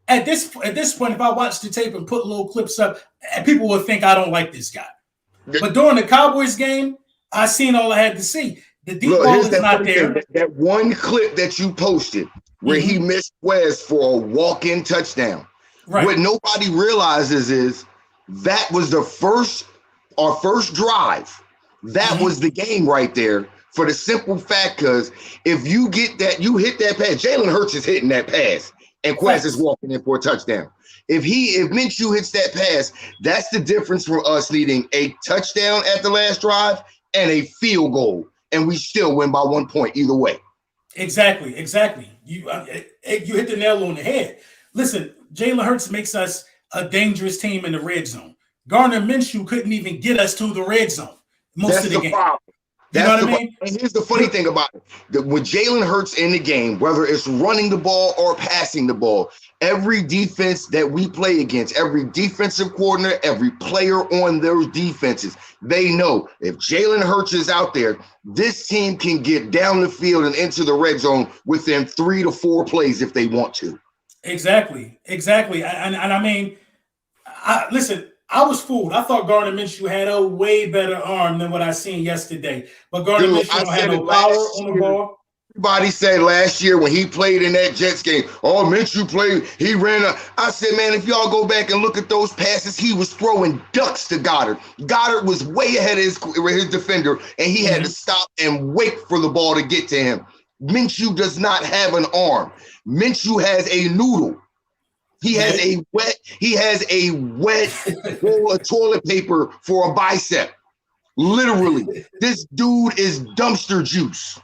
At this point, if I watch the tape and put little clips up, people will think I don't like this guy. But during the Cowboys game, I seen all I had to see. The deep ball is not there. That one clip that you posted where he missed Wes for a walk-in touchdown. Right. What nobody realizes is that was our first drive. That was the game right there for the simple fact because if you get that, you hit that pass, Jalen Hurts is hitting that pass and Quest is walking in for a touchdown. If Minshew hits that pass, that's the difference for us needing a touchdown at the last drive and a field goal, and we still win by 1 point either way. Exactly. You hit the nail on the head. Listen, Jalen Hurts makes us a dangerous team in the red zone. Gardner Minshew couldn't even get us to the red zone most of the game. Problem. You know what I mean? And here's the funny thing about it. With Jalen Hurts in the game, whether it's running the ball or passing the ball, every defense that we play against, every defensive coordinator, every player on those defenses, they know if Jalen Hurts is out there, this team can get down the field and into the red zone within 3 to 4 plays if they want to. Exactly. And I mean, listen, I was fooled. I thought Gardner Minshew had a way better arm than what I seen yesterday. But Gardner Minshew don't have no power on the ball. Everybody said last year when he played in that Jets game, Minshew played, he ran. I said, man, if y'all go back and look at those passes, he was throwing ducks to Goddard. Goddard was way ahead of his defender, and he had to stop and wait for the ball to get to him. Minshew does not have an arm. Minshew has a noodle. He has a wet roll of toilet paper for a bicep. Literally, this dude is dumpster juice.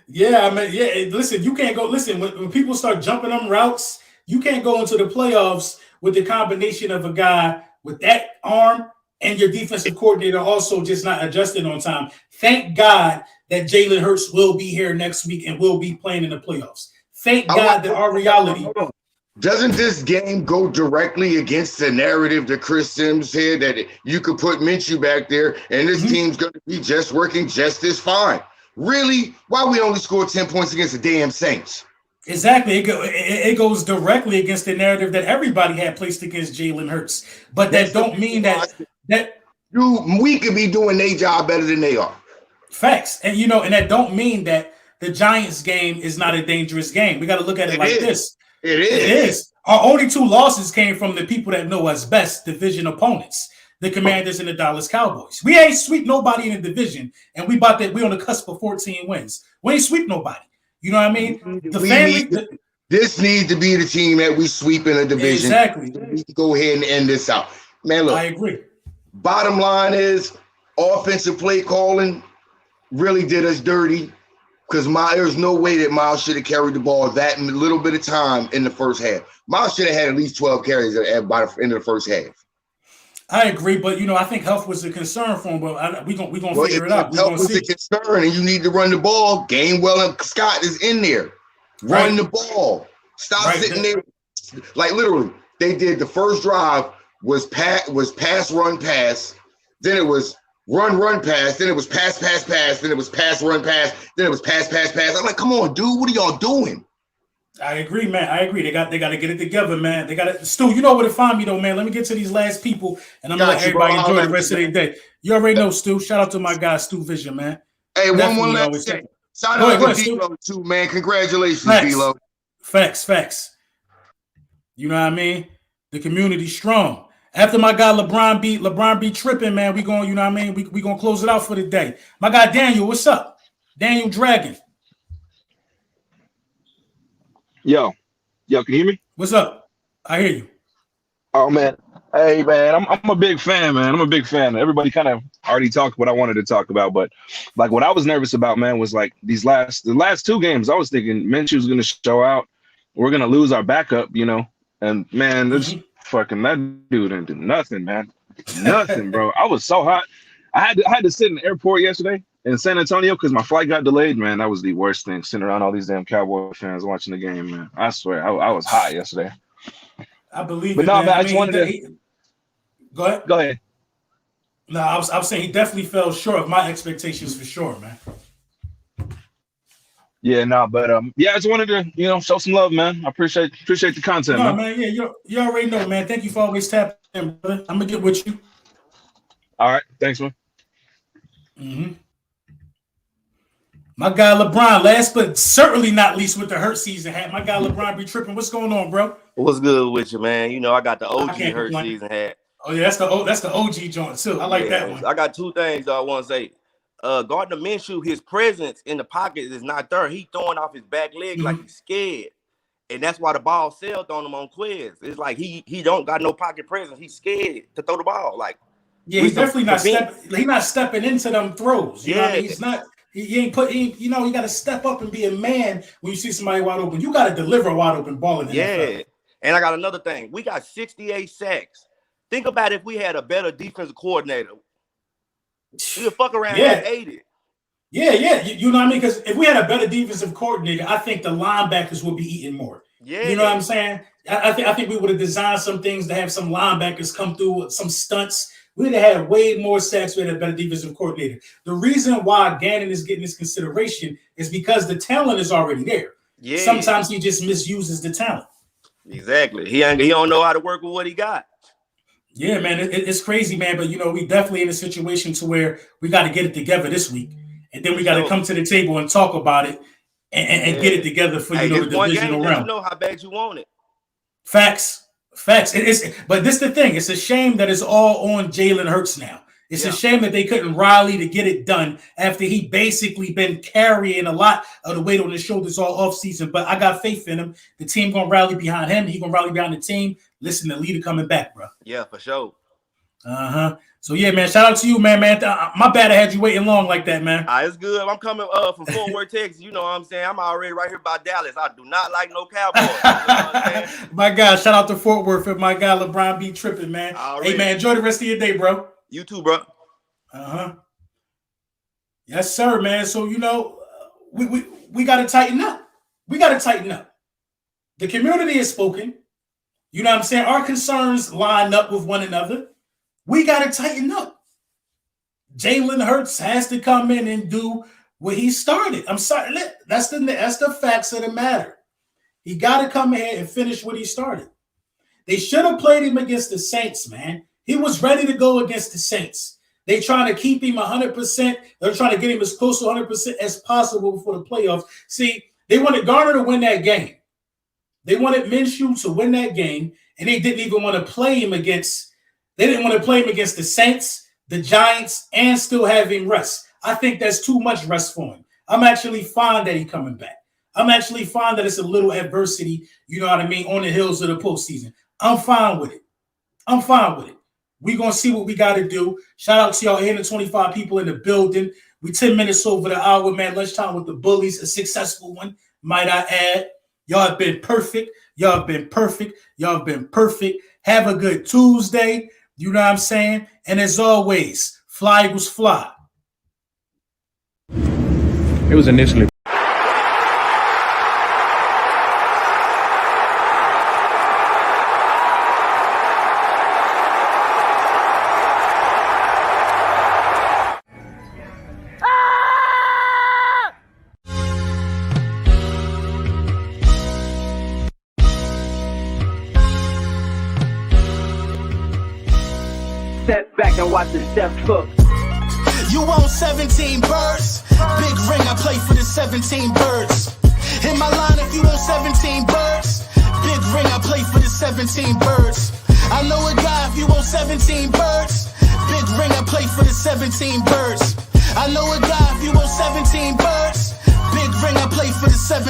Yeah, I mean, listen, you can't go. Listen, when people start jumping them routes, you can't go into the playoffs with the combination of a guy with that arm and your defensive coordinator also just not adjusted on time. Thank God that Jalen Hurts will be here next week and will be playing in the playoffs. Thank God that our reality. Doesn't this game go directly against the narrative that Chris Sims had that you could put Minshew back there and this team's going to be just working just as fine? Really? Why we only scored 10 points against the damn Saints? Exactly. It goes directly against the narrative that everybody had placed against Jalen Hurts. But that don't mean that we could be doing their job better than they are. Facts. And and that don't mean that the Giants game is not a dangerous game. We got to look at it like this. It is. Our only 2 losses came from the people that know us best, division opponents, the Commanders and the Dallas Cowboys. We ain't sweep nobody in the division, and we on the cusp of 14 wins. We ain't sweep nobody. You know what I mean? This needs to be the team that we sweep in the division. Exactly. So we can go ahead and end this out. Man, look. I agree. Bottom line is offensive play calling really did us dirty. Because there's no way that Miles should have carried the ball that little bit of time in the first half. Miles should have had at least 12 carries by the end of the first half. I agree, but I think health was a concern for him. But we're gonna figure it out. Health was a concern, and you need to run the ball. Gainwell and Scott is in there. Run the ball. Stop sitting there. Like literally, they did the first drive was pass run pass. Then it was run pass, then it was pass, then it was pass, run pass, then it was pass. I'm like, come on, dude, what are y'all doing? I agree, man. I agree. They got to get it together, man. They got to. Stu, you know where to find me, though, man. Let me get to these last people, and I'm gonna let everybody enjoy the rest of their day. You already know, Stu. Shout out to my guy, Stu Vision, man. Hey, Definitely one last thing. Shout out to D-Lo too, man. Congratulations, D-Lo. Facts. You know what I mean? The community strong. After my guy LeBron be tripping, man. We going, you know what I mean? We gonna close it out for the day. My guy Daniel, what's up? Daniel Dragon. Yo, can you hear me? What's up? I hear you. Oh man, hey man, I'm a big fan, man. I'm a big fan. Everybody kind of already talked what I wanted to talk about, but like what I was nervous about, man, was like the last two games. I was thinking Minshew's gonna show out. We're gonna lose our backup, you know. And man, this fucking that dude didn't do nothing, man. Nothing, bro. I was so hot. I had to sit in the airport yesterday in San Antonio because my flight got delayed. Man, that was the worst thing. Sitting around all these damn Cowboy fans watching the game, man. I swear, I was hot yesterday. I believe but it, no, man. I just wanted to go ahead. Go ahead. No, I was saying he definitely fell short of my expectations for sure, man. Yeah, no, but yeah, I just wanted to, show some love, man. I appreciate the content, No, man. Yeah, you already know, man. Thank you for always tapping in, brother. I'm gonna get with you. All right, thanks, man. Mm-hmm. My guy LeBron, last but certainly not least with the hurt season hat. My guy LeBron be tripping. What's going on, bro? What's good with you, man? You know, I got the OG hurt complain. season hat. Oh yeah, that's the OG joint too. I like that one. I got two things I want to say. Gardner Minshew, his presence in the pocket is not there. He throwing off his back leg like he's scared. And that's why the ball sailed on him on Quiz. It's like he don't got no pocket presence. He's scared to throw the ball. Like, yeah, he's definitely not stepping into them throws. You know what I mean? He's not. He you got to step up and be a man when you see somebody wide open. You got to deliver a wide open ball in the NFL. And I got another thing. We got 68 sacks. Think about if we had a better defensive coordinator. We'll fuck around and 80. Yeah. You know what I mean? Because if we had a better defensive coordinator, I think the linebackers would be eating more. Yeah. You know what I'm saying? I think we would have designed some things to have some linebackers come through with some stunts. We'd have had way more sacks. We had a better defensive coordinator. The reason why Gannon is getting this consideration is because the talent is already there. Yeah. Sometimes he just misuses the talent. Exactly. He don't know how to work with what he got. Yeah, man, it's crazy, man. But we definitely in a situation to where we got to get it together this week, and then we got to come to the table and talk about it and get it together for the divisional round. You know how bad you want it. Facts. But this is the thing. It's a shame that it's all on Jalen Hurts now. It's a shame that they couldn't rally to get it done after he basically been carrying a lot of the weight on his shoulders all offseason. But I got faith in him. The team gonna rally behind him. He gonna rally behind the team. Listen, the leader coming back, bro. Yeah, for sure. So yeah, man. Shout out to you, man. My bad I had you waiting long like that, man. It's good. I'm coming from Fort Worth, Texas. You know what I'm saying? I'm already right here by Dallas. I do not like no Cowboys. You know what I'm saying? My God, shout out to Fort Worth and my guy LeBron be tripping, man. Hey, man, enjoy the rest of your day, bro. You too, bro. Yes, sir, man. So we got to tighten up. The community has spoken. You know what I'm saying? Our concerns line up with one another. We got to tighten up. Jalen Hurts has to come in and do what he started. I'm sorry. That's the facts of the matter. He got to come in and finish what he started. They should have played him against the Saints, man. He was ready to go against the Saints. They trying to keep him 100%. They're trying to get him as close to 100% as possible before the playoffs. See, they wanted Garner to win that game. They wanted Minshew to win that game, and they didn't even want to play him against. They didn't want to play him against the Saints, the Giants, and still have him rest. I think that's too much rest for him. I'm actually fine that he's coming back. I'm actually fine that it's a little adversity, you know what I mean, on the hills of the postseason. I'm fine with it. We're going to see what we got to do. Shout out to y'all 825 people in the building. We 10 minutes over the hour, man. Lunchtime with the bullies, a successful one, might I add. Y'all have been perfect. Have a good Tuesday. You know what I'm saying? And as always, fly Eagles fly. It was initially Step back and watch the step cook. You own 17 birds. Big ring, I play for the 17 birds. In my line, if you own 17 birds. Big ring, I play for the 17 birds. I know a guy, if you own 17 birds. Big ring, I play for the 17 birds. I know a guy, if you own 17 birds. Big ring, I play for the 17